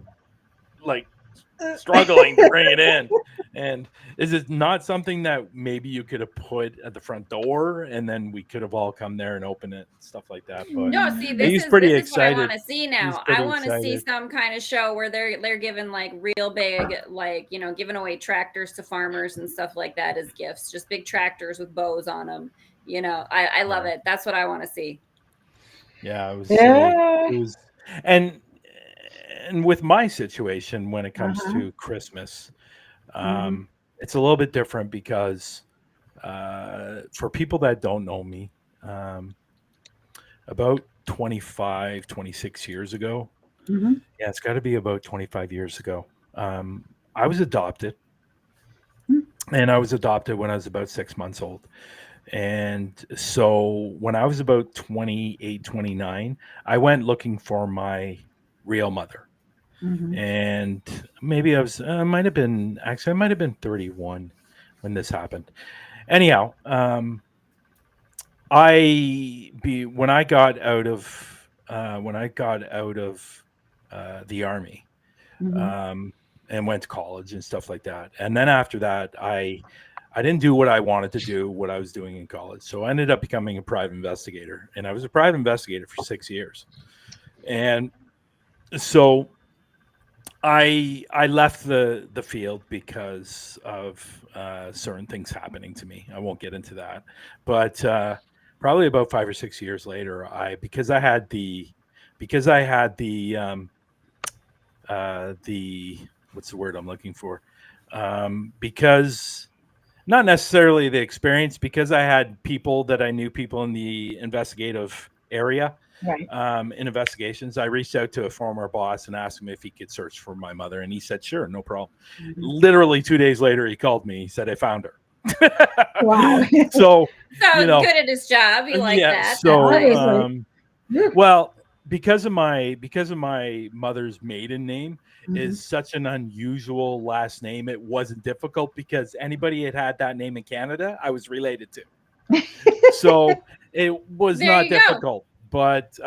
B: struggling to bring it in. And is it not something that maybe you could have put at the front door, and then we could have all come there and open it, and stuff like that? But
C: no, see,
B: he's pretty
C: this is what I
B: excited.
C: want to see now. I want to see some kind of show where they're giving like real big, like giving away tractors to farmers and stuff like that as gifts, just big tractors with bows on them. I love it. That's what I want to see.
B: Yeah, it was, and with my situation when it comes to Christmas, it's a little bit different, because for people that don't know me, about 25, 26 years ago, it's got to be about 25 years ago, I was adopted, and I was adopted when I was about 6 months old. And so when I was about 28, 29, I went looking for my real mother. And maybe I might have been 31 when this happened. Anyhow, when I got out of the army, and went to college and stuff like that. And then after that, I didn't do what I wanted to do, what I was doing in college. So I ended up becoming a private investigator, and I was a private investigator for 6 years. And so I left the field because of certain things happening to me. I won't get into that, but probably about 5 or 6 years later, because I had the what's the word I'm looking for? Because not necessarily the experience, because I had people that I knew, people in the investigative area, in investigations. I reached out to a former boss and asked him if he could search for my mother, and he said, sure, no problem. Literally 2 days later, he called me. He said, I found her.
A: Wow.
B: So
C: good at his job. You like that.
B: So Well, because of my mother's maiden name is such an unusual last name, it wasn't difficult because anybody had that name in Canada, I was related to. So it was
C: There
B: not
C: you go.
B: difficult. But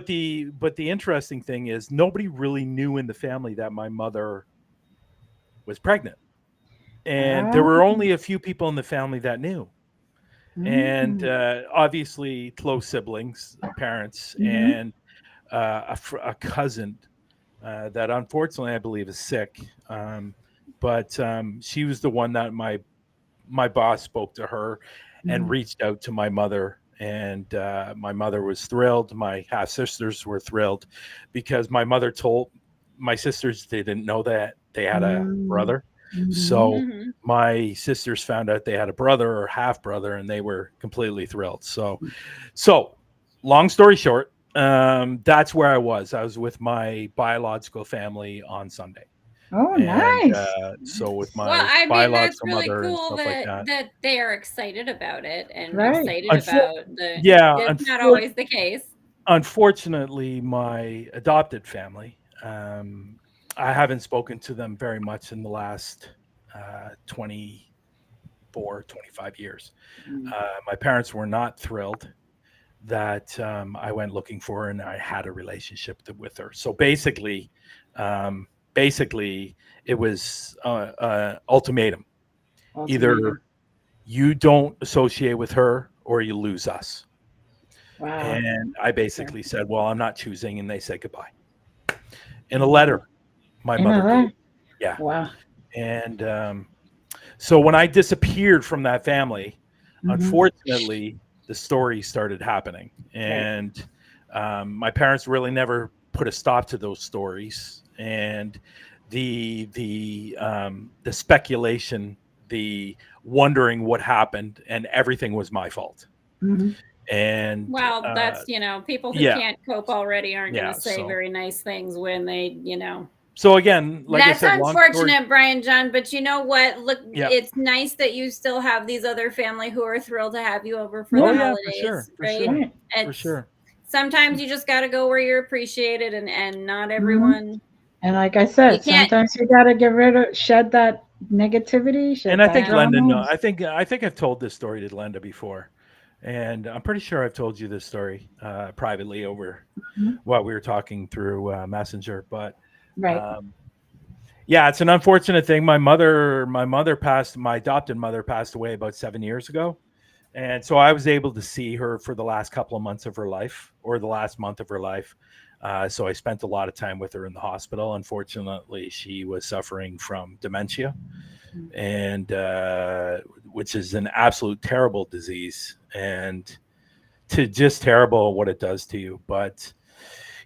B: the interesting thing is nobody really knew in the family that my mother was pregnant. And there were only a few people in the family that knew. And obviously close siblings, parents, and a cousin that unfortunately I believe is sick. But she was the one that my boss spoke to her and reached out to my mother. And my mother was thrilled. My half sisters were thrilled because my mother told my sisters they didn't know that they had a brother. So my sisters found out they had a brother or half brother, and they were completely thrilled. So long story short, that's where I was. I was with my biological family on Sunday.
A: Oh,
B: And,
A: nice.
B: So with my
C: Well, I mean, that's
B: biological
C: really
B: mother and
C: cool
B: stuff like that.
C: that they are excited about it and
A: Right.
C: excited about the.
B: Yeah,
C: It's not always the case.
B: Unfortunately, my adopted family, I haven't spoken to them very much in the last 24, 25 years. My parents were not thrilled that I went looking for her and I had a relationship with her. So basically, it was ultimatum. Either you don't associate with her or you lose us.
A: Wow.
B: And I basically said, well, I'm not choosing. And they said goodbye. In a letter, my mother gave. Yeah.
A: Wow.
B: And so when I disappeared from that family, unfortunately, the story started happening. And my parents really never put a stop to those stories. And the speculation, the wondering what happened, and everything was my fault. And
C: well, that's people who can't cope already aren't going to say very nice things when they
B: So again, like
C: that's
B: I said,
C: unfortunate, Bryan John. But you know what? Look, it's nice that you still have these other family who are thrilled to have you over for the holidays, right?
B: For sure.
C: Sometimes you just got to go where you're appreciated, and not everyone.
A: And like I said, sometimes you got to shed that negativity.
B: And I think Glenda knows. I think I've told this story to Glenda before. And I'm pretty sure I've told you this story privately over while we were talking through Messenger. But yeah, it's an unfortunate thing. My adopted mother passed away about 7 years ago. And so I was able to see her for the last couple of months of her life, or the last month of her life. So I spent a lot of time with her in the hospital. Unfortunately, she was suffering from dementia, and which is an absolute terrible disease, and just terrible what it does to you. But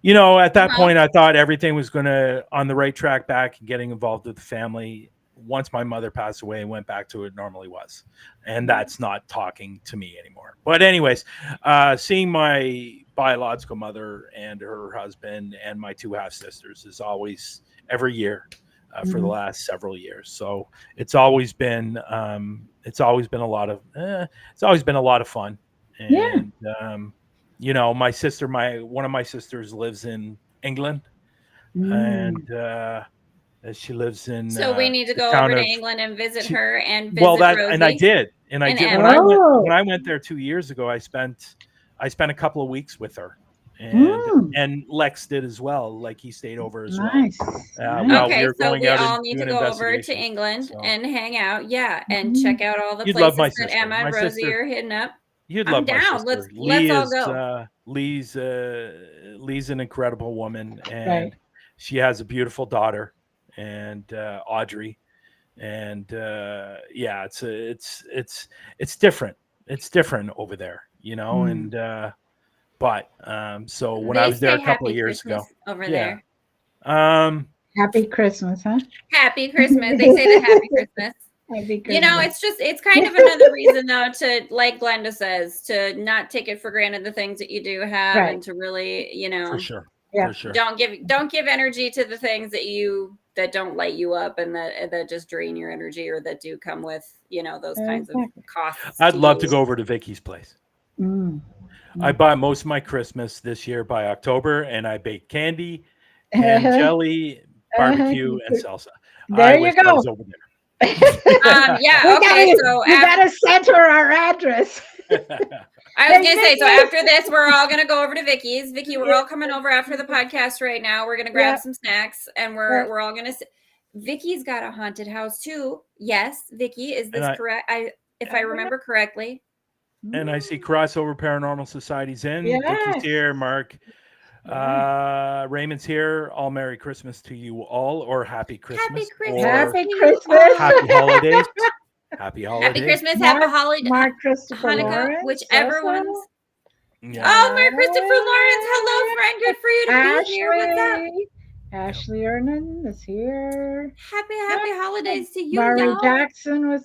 B: at that point, I thought everything was going to on the right track back and getting involved with the family. Once my mother passed away, and went back to what it normally was, and that's not talking to me anymore. But anyways, seeing my biological mother and her husband and my two half sisters is always every year. For the last several years, so it's always been a lot of fun. And my sister, one of my sisters lives in England, and she lives in.
C: So we need to go over to England and visit her and visit Rosie.
B: And I did when I went there 2 years ago. I spent a couple of weeks with her. And Lex did as well. Like he stayed over as well.
C: Okay, so we all need to go over to England and hang out, and check out all the places that Emma and Rosie are hitting up.
B: You'd love
C: my
B: down.
C: Sister. Let's all go.
B: Lee's an incredible woman, and she has a beautiful daughter, and Audrey, and it's different. It's different over there, and. But so when I was there a couple of years ago
C: over there.
A: Happy Christmas, huh?
C: Happy Christmas. They say the Happy Christmas. Happy Christmas. It's kind of another reason though to, like Glenda says, to not take it for granted the things that you do have and to really,
B: for sure.
A: Yeah.
B: For sure.
C: Don't give energy to the things that don't light you up and that just drain your energy or that do come with, those kinds of costs.
B: I'd love to go over to Vicky's place. I bought most of my Christmas this year by October, and I baked candy, canned jelly, barbecue, and salsa.
A: There
B: I
A: you
B: wish I
A: go.
B: was over there.
C: Yeah. Okay. So
A: we gotta send her our address.
C: I was gonna say, so after this, we're all gonna go over to Vicky's. Vicky, we're all coming over after the podcast right now. We're gonna grab some snacks, and we're all gonna. Vicky's got a haunted house too. Yes, Vicky, is this correct? If I remember correctly.
B: And I see Crossover Paranormal Society's in. Vicky's here. Mark. Raymond's here. All Merry Christmas to you all, or Happy Christmas.
C: Happy Christmas.
A: Happy Christmas.
B: Happy holidays. Happy holidays.
C: Happy Christmas. Happy holiday.
A: Mark Christopher
C: Hanukkah,
A: Lawrence,
C: whichever
A: also.
C: one's.
B: Yeah.
C: Oh, Merry Christopher Lawrence. Hello, friend. Good for you to be here. What's up?
A: Ashley Ernan is here.
C: Happy holidays to you,
A: Murray
C: y'all.
A: Jackson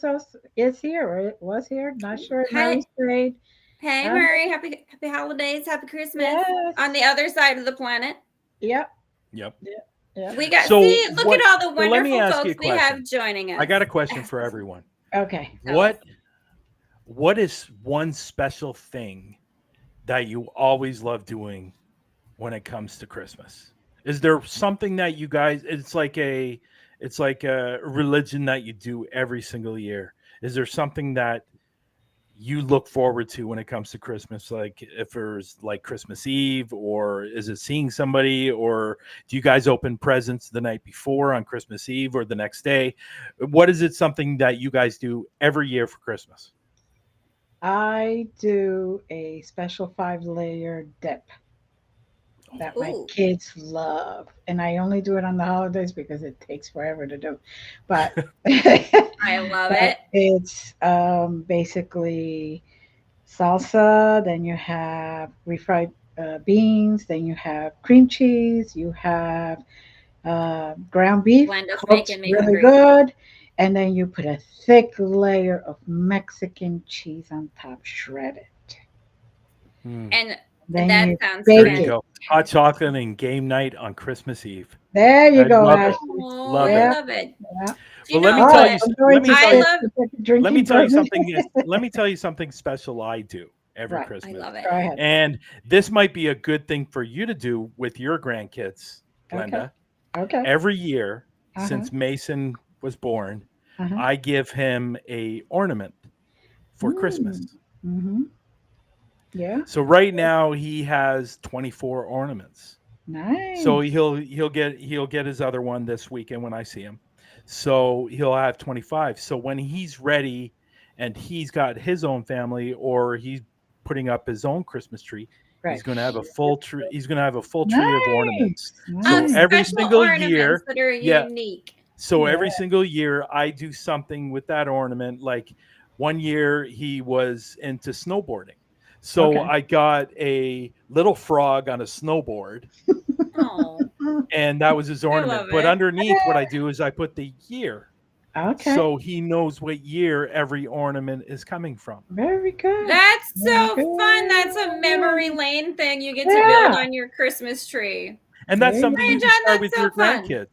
A: is here, or was here. Not sure.
C: Hey.
A: Murray
C: Hey, Murray. Happy holidays. Happy Christmas.
A: Yes.
C: On the other side of the planet.
A: Yep.
C: We got,
B: So
C: look at all the
B: let me
C: wonderful
B: ask you a
C: folks we
B: question.
C: have joining us.
B: I got a question for everyone.
A: Okay.
B: What is one special thing that you always love doing when it comes to Christmas? Is there something that you guys, it's like a religion that you do every single year? Is there something that you look forward to when it comes to Christmas? Like if there's like Christmas Eve, or is it seeing somebody, or do you guys open presents the night before on Christmas Eve or the next day? What is it, something that you guys do every year for Christmas?
A: I do a special 5-layer dip that my kids love, and I only do it on the holidays because it takes forever to do. But
C: I love it.
A: It's basically salsa. Then you have refried beans. Then you have cream cheese. You have ground beef, cooked really good, and then you put a thick layer of Mexican cheese on top, shredded.
C: And
A: then
C: that sounds
B: There
C: good.
B: you go. Hot chocolate and game night on Christmas Eve.
A: There you go,
B: love
A: Ashley.
B: Love
C: I
B: it.
C: love it.
A: Yeah.
C: You
B: Well,
C: know,
B: let me tell you something special I do every Christmas.
C: I love it.
A: Go ahead.
B: And this might be a good thing for you to do with your grandkids, Glenda.
A: Okay.
B: Every year since Mason was born, I give him a ornament for Christmas.
A: Mm-hmm. Yeah.
B: So right now he has 24 ornaments.
A: Nice.
B: So he'll get his other one this weekend when I see him. So he'll have 25. So when he's ready and he's got his own family, or he's putting up his own Christmas tree, he's going to have a full tree. He's going to have a full tree of ornaments.
A: Nice.
B: So every single year,
C: that are unique.
B: So every single year I do something with that ornament. Like one year he was into snowboarding. So I got a little frog on a snowboard. And that was his ornament. But underneath what I do is I put the year.
A: Okay.
B: So he knows what year every ornament is coming from.
A: Very good.
C: That's so fun. That's a memory lane thing you get to build on your Christmas tree.
B: And that's something you can start with your grandkids.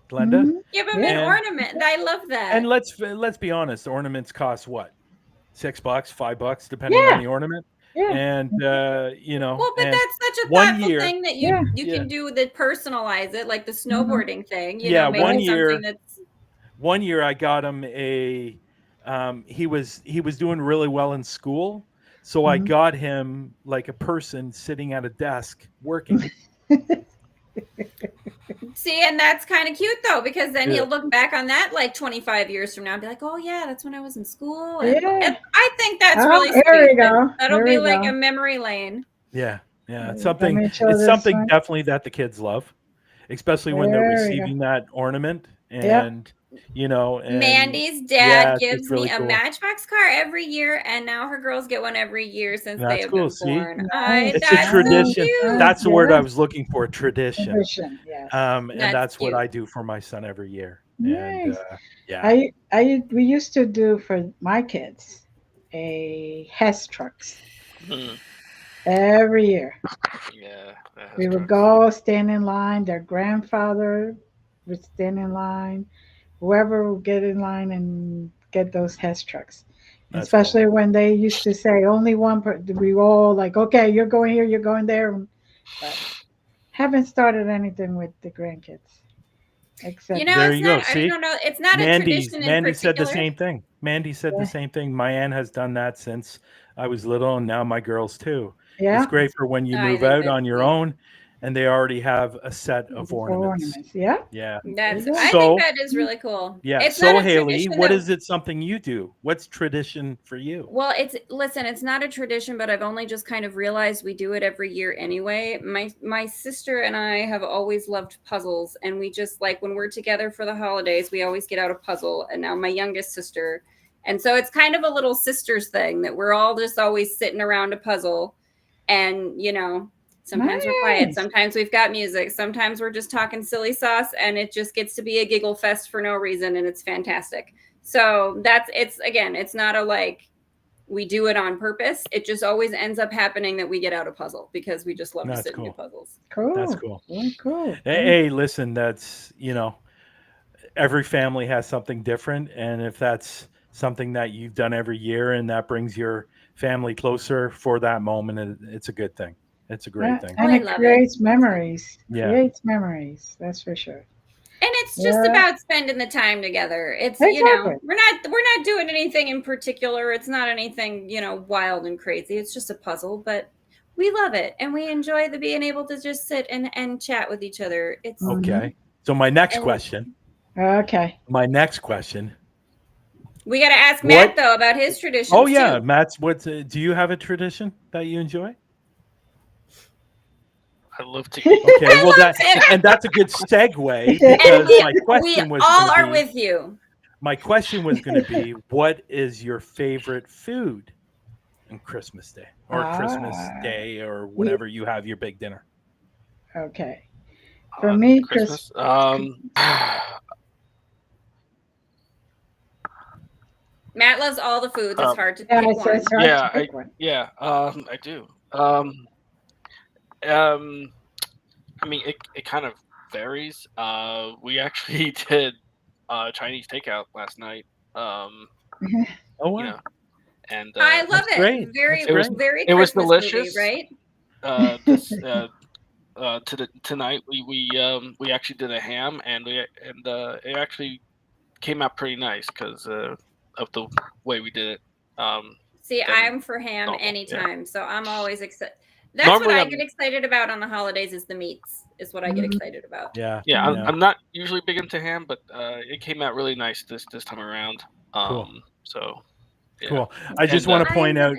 B: Glenda.
C: Give them an ornament. I love that.
B: And let's be honest, ornaments cost what? $6, $5, depending on the ornament.
A: Yeah.
B: And
C: well, but that's such a thoughtful thing that you can do that personalize it, like the snowboarding thing. You know,
B: one year I got him a he was doing really well in school, so I got him like a person sitting at a desk working.
C: See, and that's kind of cute though, because then he'll look back on that like 25 years from now and be like, "Oh yeah, that's when I was in school." And I think that's really sweet.
A: There you go.
C: That'll be like a memory lane.
B: Yeah. It's something definitely that the kids love, especially when they're receiving that ornament. And and
C: Mandy's dad gives me a Matchbox car every year, and now her girls get one every year since they have been born.
B: It's a tradition.
C: So
B: that's the word I was looking for. Tradition.
A: Yes.
B: And that's what I do for my son every year.
A: Nice.
B: And
A: we used to do for my kids a Hess trucks every year.
D: Yeah.
A: We would go stand in line. Their grandfather would stand in line. Whoever would get in line and get those Hess trucks.
B: That's
A: Especially when they used to say only one. We were all like, okay, you're going here, you're going there. But haven't started anything with the grandkids except.
C: You know,
B: There
C: it's
B: you go.
C: not. I
B: See,
C: don't know. It's not a
B: Mandy
C: tradition in
B: said the
C: particular.
B: same thing. Mandy said the
A: Yeah.
B: same thing. My aunt has done that since I was little, and now my girls too.
A: Yeah.
B: It's great for when you
C: I
B: move
C: think
B: out
C: that's
B: on your
C: sweet.
B: own, and they already have a set of
A: For
B: ornaments.
A: Yeah.
B: Yeah.
A: There you
C: That's.
A: go.
C: I think
B: So
C: that is really cool.
B: yeah.
C: It's
B: So
C: not a
B: Haleigh,
C: tradition
B: what
C: that.
B: is it? Something you do? What's tradition for you?
C: Well, it's not a tradition, but I've only just kind of realized we do it every year anyway. My sister and I have always loved puzzles, and we just like when we're together for the holidays, we always get out a puzzle. And now my youngest sister, and so it's kind of a little sisters thing that we're all just always sitting around a puzzle, and sometimes we're quiet,
A: Nice.
C: sometimes we've got music, sometimes we're just talking silly sauce, and it just gets to be a giggle fest for no reason, and it's fantastic. So it's not a like we do it on purpose. It just always ends up happening that we get out a puzzle because we just love to sit and do puzzles.
A: Cool.
B: That's cool.
A: Very cool.
B: Hey, listen, that's every family has something different, and if that's something that you've done every year and that brings your family closer for that moment, it's a good thing. It's a great thing.
A: And
C: I
A: it
C: love
A: creates memories.
B: Yeah.
A: Creates memories. That's for sure.
C: And it's just about spending the time together. It's
A: Exactly.
C: we're not doing anything in particular. It's not anything wild and crazy. It's just a puzzle, but we love it and we enjoy the being able to just sit and chat with each other. It's
B: Okay. So my next question.
A: Okay.
B: My next question.
C: We got to ask Matt though about his traditions.
B: Oh yeah,
C: too.
B: Matt's. Do you have a tradition that you enjoy?
D: I love to.
B: Okay, well that's a good segue because my question was
C: all are
B: be,
C: with you.
B: My question was going to be, what is your favorite food on Christmas Day or Christmas Day or whenever you have your big dinner?
A: Okay. For me,
D: Christmas.
C: Matt loves all the foods. It's hard to pick one.
D: I do. I mean, it kind of varies. We actually did Chinese takeout last night.
B: Oh wow!
D: And
C: I love it.
B: Great.
C: Very, very.
D: It was
C: Christmas
D: delicious,
C: movie, right?
D: Tonight we actually did a ham, and it actually came out pretty nice because of the way we did it.
C: See, I'm for ham anytime, so I'm always excited. That's
D: Normally,
C: what I get excited about on the holidays is the meats. Is what I get excited about.
B: Yeah.
D: I'm not usually big into ham, but it came out really nice this time around.
B: Cool.
D: So. Yeah.
B: Cool. I just want to point out.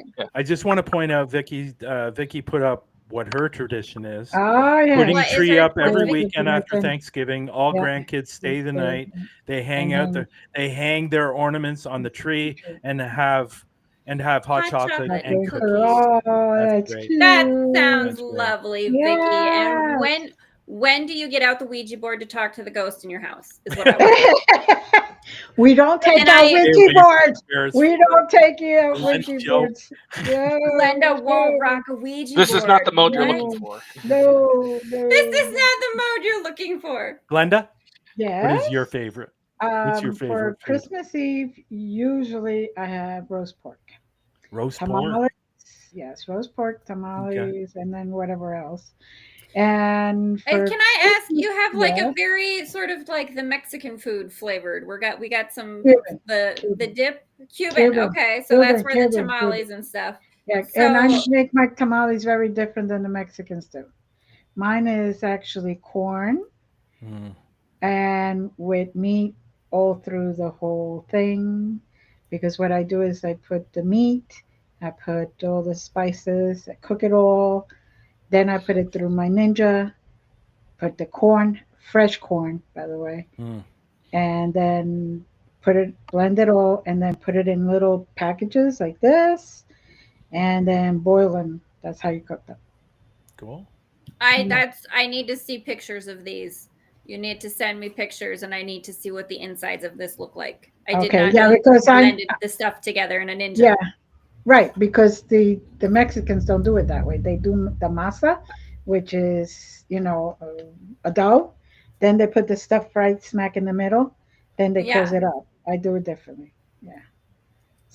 B: Vicky put up what her tradition is.
A: Oh yeah.
B: Putting tree up every weekend after Thanksgiving. All grandkids stay the night. They hang out they hang their ornaments on the tree and have hot chocolate and cookies.
A: Oh, that's
B: great.
C: That sounds lovely,
A: Yeah.
C: Vicky. And when do you get out the Ouija board to talk to the ghost in your house? Is what I want.
A: We don't take out Ouija boards. We don't take out Ouija boards.
C: Glenda won't rock a Ouija board.
D: This is not the mode you're looking for.
A: No.
C: This is not the mode you're looking for.
B: Glenda?
A: Yeah.
B: What is your favorite? What's your favorite
A: for
B: food?
A: Christmas Eve, usually I have roast pork.
B: Roast
A: tamales,
B: pork?
A: Yes, roast pork, tamales, and then whatever else. And
C: can I ask, you have like a very sort of like the Mexican food flavored. We got some
A: Cuban.
C: the dip Cuban. Okay, so that's where the tamales and stuff.
A: Yeah,
C: so,
A: and I make my tamales very different than the Mexicans do. Mine is actually corn and with meat all through the whole thing. Because what I do is I put the meat, I put all the spices, I cook it all. Then I put it through my Ninja, put the corn, fresh corn, by the way, and then blend it all, and then put it in little packages like this, and then boil them. That's how you cook them.
B: Cool.
C: I need to see pictures of these. You need to send me pictures, and I need to see what the insides of this look like. I did not know because I blended the stuff together in a Ninja.
A: Yeah. Right, because the Mexicans don't do it that way. They do the masa, which is, a dough. Then they put the stuff right smack in the middle. Then they close it up. I do it differently. Yeah.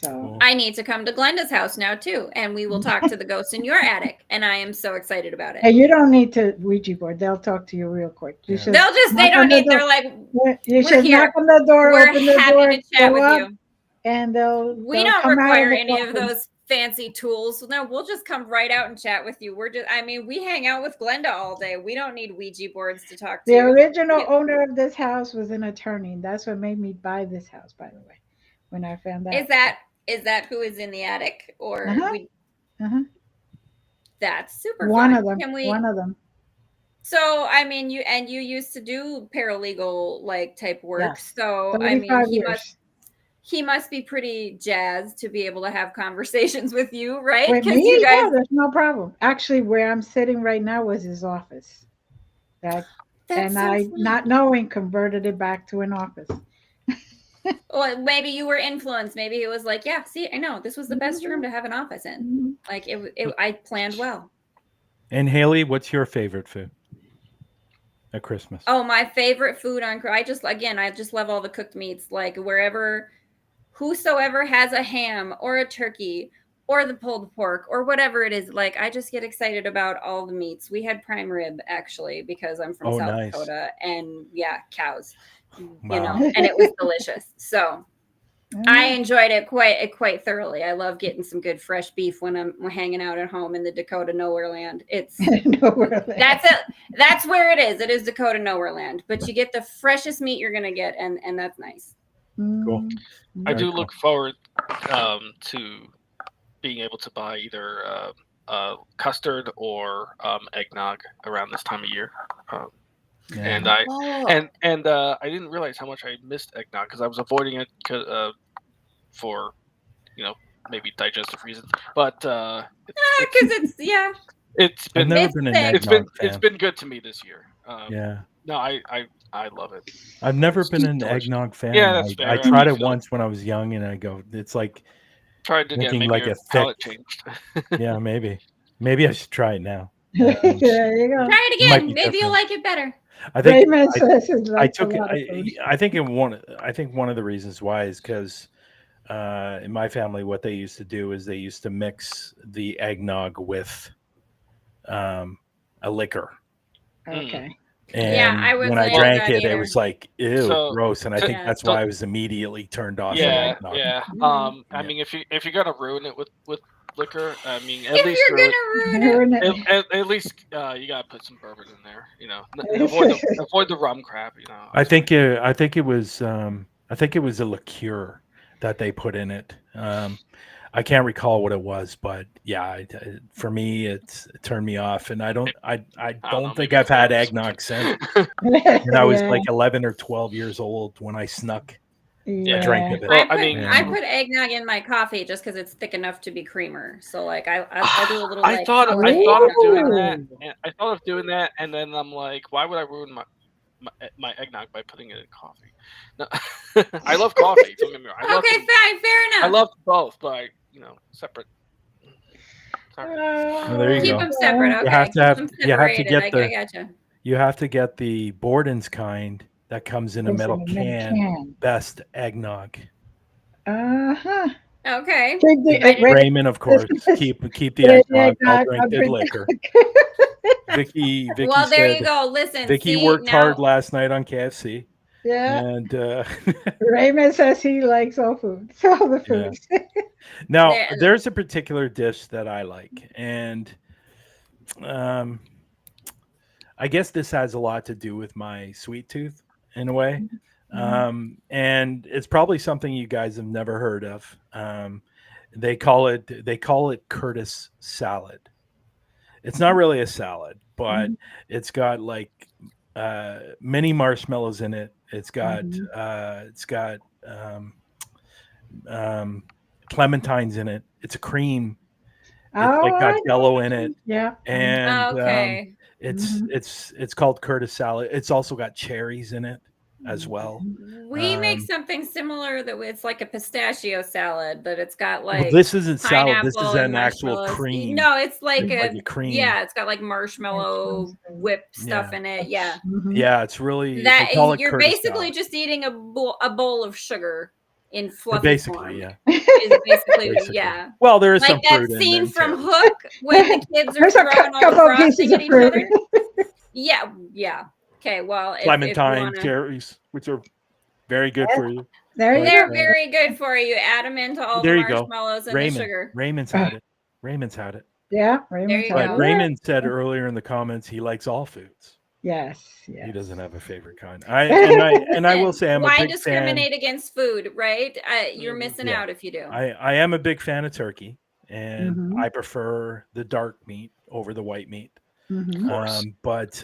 A: So
C: I need to come to Glenda's house now too, and we will talk to the ghosts in your attic. And I am so excited about it.
A: hey, you don't need to Ouija board. They'll talk to you real quick. You
B: Yeah.
A: should
C: They'll just, they
A: knock on
C: don't
A: the
C: need, they're
A: door.
C: like,
A: You
C: we're
A: should
C: here.
A: knock on the door,
C: We're
A: open the
C: happy
A: door,
C: to chat
A: go
C: with
A: up,
C: you.
A: and they'll
C: We don't
A: come out of
C: require
A: the
C: any of
A: closet.
C: those fancy tools. No, we'll just come right out and chat with you. We're just, I mean, we hang out with Glenda all day. We don't need Ouija boards to talk to
A: The
C: you.
A: original owner of this house was an attorney. And that's what made me buy this house, by the way, when I found out.
C: Is that who is in the attic, or
A: Uh-huh.
C: That's super
A: One
C: fun.
A: of them.
C: Can we?
A: One of them.
C: So I mean, you used to do paralegal like type work.
A: Yes.
C: So I mean,
A: 35 years.
C: he must be pretty jazzed to be able to have conversations with you, right?
A: With
C: Because
A: me,
C: you guys,
A: yeah, there's no problem. Actually, where I'm sitting right now was his office.
C: that's
A: And
C: so
A: I,
C: fun.
A: not knowing, converted it back to an office.
C: Well, maybe you were influenced. Maybe it was like, yeah, see, I know this was the best room to have an office in.
A: Mhm.
C: Like I planned well.
B: And Haleigh, what's your favorite food at Christmas?
C: Oh, my favorite food on I just love all the cooked meats. Like whosoever has a ham or a turkey or the pulled pork or whatever it is, like I just get excited about all the meats. We had prime rib actually because I'm from South
B: nice.
C: Dakota, and yeah, cows.
B: Wow.
C: You know, and it was delicious. So I enjoyed it quite thoroughly. I love getting some good fresh beef when I'm hanging out at home in the Dakota nowhere land. It's that's it. That's where it is. It is Dakota nowhere land. But you get the freshest meat you're gonna get, and that's nice.
B: Cool.
D: I do
B: Very
D: look forward to being able to buy either custard or eggnog around this time of year.
B: Yeah.
D: And I didn't realize how much I missed eggnog because I was avoiding it for maybe digestive reasons. But
C: Because it's
B: I've
D: been
B: never been an
C: it's
B: eggnog
D: it's
B: fan.
D: been good to me this year.
B: Yeah.
D: No, I love it.
B: I've never been an
D: delicious.
B: eggnog fan.
D: Yeah, that's fair.
B: I
D: I
B: tried
D: mean,
B: it once when I was young, and I go, it's like
D: Tried to get
B: looking
D: maybe
B: like
D: your
B: a
D: palate
B: thick.
D: changed.
B: Yeah, maybe I should try it now.
A: There you go.
C: try it
B: It might
C: again.
B: be
C: Maybe you'll
B: different.
C: like it better.
B: I think
A: Raymond says he
B: I
A: likes
B: took
A: a
B: it.
A: lot of food.
B: I think one of the reasons why is because in my family, what they used to do is they used to mix the eggnog with a liquor.
A: Okay.
B: And
C: Yeah, I was
B: when I
C: like
B: drank
C: that
B: it, it
C: either.
B: was like ew,
D: So-
B: gross, and I think
C: Yeah.
B: that's why I was immediately turned off. from
D: Yeah,
B: eggnog.
D: yeah.
C: Mhm.
D: I mean, if you're gonna ruin it with liquor, I mean, at
C: If
D: least
C: you're gonna ruin it,
A: Ruin it.
D: at least you gotta put some bourbon in there. You know, avoid the rum crap. You know.
B: I think it was a liqueur that they put in it. I can't recall what it was, but yeah, for me, it turned me off, and I don't
D: know,
B: think
D: maybe
B: I've had
D: it's-
B: eggnog since. And I was
A: Yeah,
B: like 11 or 12 years old when I snuck a
A: yeah.
B: drink of it.
D: Well,
C: I put eggnog in my coffee just because it's thick enough to be creamer. So like I'll do a little.
D: I
C: like,
D: thought of
C: colored
D: doing
C: eggnog.
D: that. And I thought of doing that, and then I'm like, why would I ruin my eggnog by putting it in coffee? No, I love coffee. Don't get me wrong.
C: Okay, fine, fair enough.
D: I love both, but separate. Sorry.
B: Well, there you
C: Keep
B: go.
C: them separate. Okay,
B: You have to have-
C: Keep 'em
B: you have to
C: separated.
B: get
C: I gotcha.
B: You have to get the Borden's kind that comes in a
A: It's
B: metal
A: in a metal
B: can.
A: can.
B: Best eggnog.
A: Uh-huh.
C: Okay.
A: Drink the-
C: Right.
B: Raymond, of course, keep the
A: Drink
B: eggnog. I'll
A: eggnog,
B: drink
A: I'll
B: the
A: drink
B: liquor. Vicky
C: Well, there
B: said,
C: you go. Listen,
B: Vicky
C: see,
B: worked
C: now,
B: hard last night on KFC,
A: Yeah.
B: and
A: Raymond says he likes all food. All the
B: Yeah.
A: foods.
B: now
C: There-
B: there's a particular dish that I like, and I guess this has a lot to do with my sweet tooth in a way. And it's probably something you guys have never heard of. They call it Curtis salad. It's not really a salad, but it's got like mini marshmallows in it. It's got clementines in it. It's a cream. It's like got yellow in it,
A: Yeah.
B: and
C: okay.
B: it's called Curtis salad. It's also got cherries in it as well.
C: We make
B: Um,
C: something similar that it's like a pistachio salad, but it's got
B: Well,
C: like
B: this isn't salad. This is
C: pineapple and
B: an actual
C: marshmallows.
B: cream.
C: No, it's like
B: It's like a cream.
C: Yeah, it's got like marshmallow
A: Marshmallows.
C: whip stuff
B: Yeah.
C: in it. Yeah,
A: Mhm.
B: Yeah, it's really
C: that
B: they call it
C: you're
B: Curtis
C: basically
B: salad.
C: just eating a bowl of sugar in fluffy
B: Basically,
C: form.
B: yeah.
C: Is basically,
B: Basically.
C: yeah.
B: Well, there is
C: Like
B: some
C: that
B: fruit in
C: scene
B: them,
C: from
B: too.
C: Hook when the kids are
A: There's a
C: throwing all the
A: couple of pieces
C: frosting at
A: of
C: each
A: fruit.
C: other. Yeah. Okay, well, if you
B: Clementine,
C: want to.
B: cherries, which are very good for you.
A: There you
C: They're
A: go.
C: very good for you. Add them into all the
B: There you go.
C: marshmallows and the sugar.
B: Raymond's had it. Raymond's had it.
A: Yeah,
C: There
A: Raymond's
C: you
B: But
C: go.
B: Raymond said earlier in the comments he likes all foods.
A: Yes.
B: He doesn't have a favorite kind. I will say I'm a
C: Why
B: big
C: discriminate
B: fan.
C: against food, right? You're missing
B: Yeah.
C: out if you do.
B: I am a big fan of turkey, and
A: Mhm.
B: I prefer the dark meat over the white meat.
A: Mhm.
B: But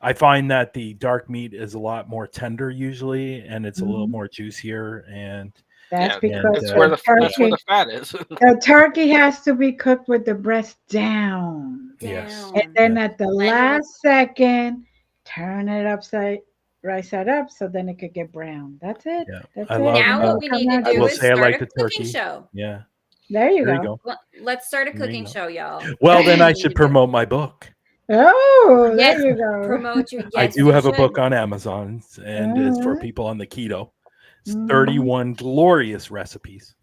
B: I find that the dark meat is a lot more tender usually, and it's a little
A: Mhm.
B: more juicier. And
A: That's
D: Yeah,
A: because
D: that's where
A: the
D: the fat is.
A: turkey has to be cooked with the breast down.
B: yes,
A: And then
B: yes.
A: at the
C: Blend it
A: last second, turn it right side up so then it could get brown. That's it.
B: Yeah,
A: That's
B: I
A: it.
B: love.
A: And
C: Now
A: then
C: what we
A: come
C: need to
A: out
B: I
C: do
B: will
C: is
B: say I
C: start
B: like
C: a
B: the
C: cooking
B: turkey.
C: show.
B: Yeah,
A: There you
B: there you
A: go.
B: go.
C: Let's start a
B: There you
C: cooking
B: go.
C: show, y'all.
B: Well, then I
C: We need
B: should
C: to do-
B: promote my book.
A: Oh, there
C: Yes,
A: you go.
C: promote your.
B: I
C: Yes,
B: do
C: you
B: have a
C: should.
B: book on Amazon, and it's for
A: Mhm.
B: people on the keto. It's
A: Mhm.
B: 31 glorious recipes.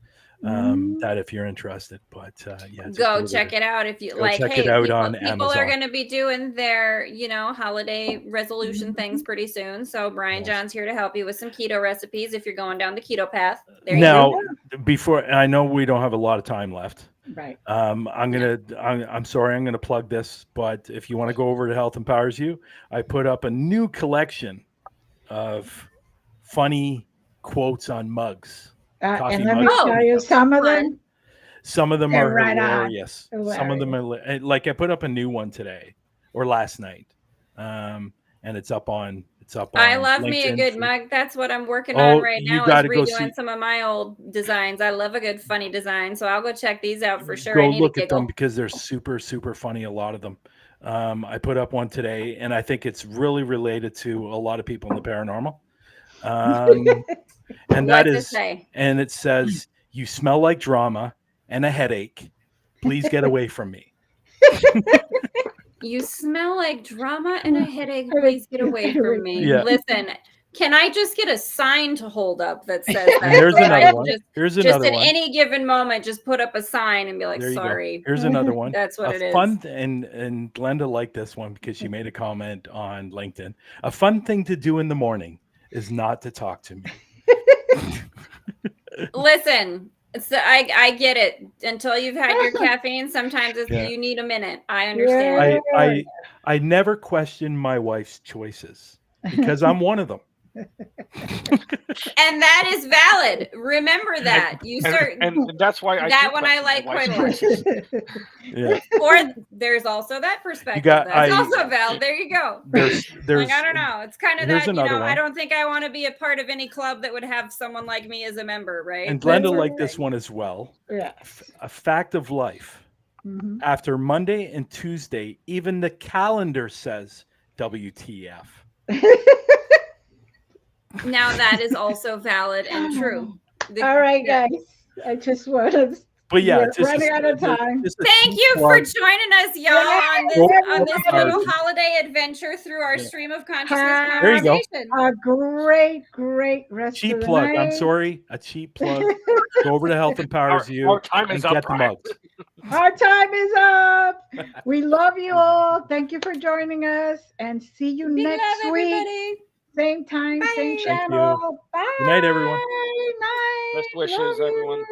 A: Mhm.
B: That if you're interested, but yeah, just
C: Go
B: Google
C: check it out if you
B: Go
C: like.
B: check it
C: Hey,
B: out
C: people
B: on
C: are
B: Amazon.
C: going to be doing their holiday resolution
A: Mhm.
C: things pretty soon. So Brian
B: Yes.
C: John's here to help you with some keto recipes if you're going down the keto path. There you
B: Now,
C: go.
B: before I know we don't have a lot of time left.
A: Right.
B: I'm sorry, I'm gonna plug this, but if you want to go over to Health Empowers You, I put up a new collection of funny quotes on mugs.
A: And
B: Coffee
A: let me
B: mugs.
A: tell
B: Coffee
A: you,
B: cups.
A: some of
C: Fun.
A: them,
B: Some of them
A: they're
B: are
A: right on.
B: hilarious. Some of them
A: Hilarious.
B: are like I put up a new one today or last night, and it's up on
C: I love me a
B: LinkedIn.
C: good mug. That's what I'm working on right
B: You
C: now
B: got
C: is
B: to go
C: redoing
B: see.
C: some of my old designs. I love a good funny design, so I'll go check these out for sure.
B: Go
C: I need
B: look
C: a
B: at them
C: giggle.
B: because they're super super funny. A lot of them. I put up one today, and I think it's really related to a lot of people in the paranormal. And that
C: What's it
B: is,
C: say?
B: and it says, "You smell like drama and a headache. Please get away from me."
C: You smell like drama and a headache. Please get away from me.
B: Yeah.
C: Listen, can I just get a sign to hold up that says that?
B: And there's
C: so that I
B: another
C: can
B: one. Here's
C: just
B: another
C: at
B: one.
C: any given moment, just put up a sign and be like,
B: There you
C: sorry.
B: go. Here's another one.
C: That's what it is.
B: Fun and Glenda liked this one because she made a comment on LinkedIn. A fun thing to do in the morning is not to talk to me.
C: Listen, so I get it. Until you've had your caffeine, sometimes you need a minute. I understand.
B: I never question my wife's choices because I'm one of them.
C: And that is valid. Remember that.
D: And that's why
C: that one I like quite a lot.
B: Yeah.
C: Or there's also that perspective. That's also valid. There you go.
B: There's
C: like, I don't know. It's kind of
B: here's
C: that,
B: another one.
C: I don't think I want to be a part of any club that would have someone like me as a member, right?
B: And Glenda liked this one as well.
A: Yeah.
B: A fact of life.
A: Mhm.
B: After Monday and Tuesday, even the calendar says WTF.
C: Now that is also valid and true.
A: All right, guys. I just want to.
B: But yeah,
A: we're running out of time.
C: Thank you for joining us, y'all, on this little holiday adventure through our stream of consciousness
B: There you go.
C: conversation.
A: A great rest
B: Cheap
A: of the
B: plug.
A: night.
B: I'm sorry. A cheap plug. Go over to Health Empowers You.
D: Our time is
B: and
D: up,
B: get the
D: Brian.
B: mugs.
A: Our time is up. We love you all. Thank you for joining us, and see you
C: Big
A: next
C: love,
A: week.
C: everybody.
A: Same time, same
C: Bye.
B: Thank
A: channel. Bye.
B: Good night, everyone.
A: Night.
D: Best wishes,
A: Love
D: everyone.
A: you.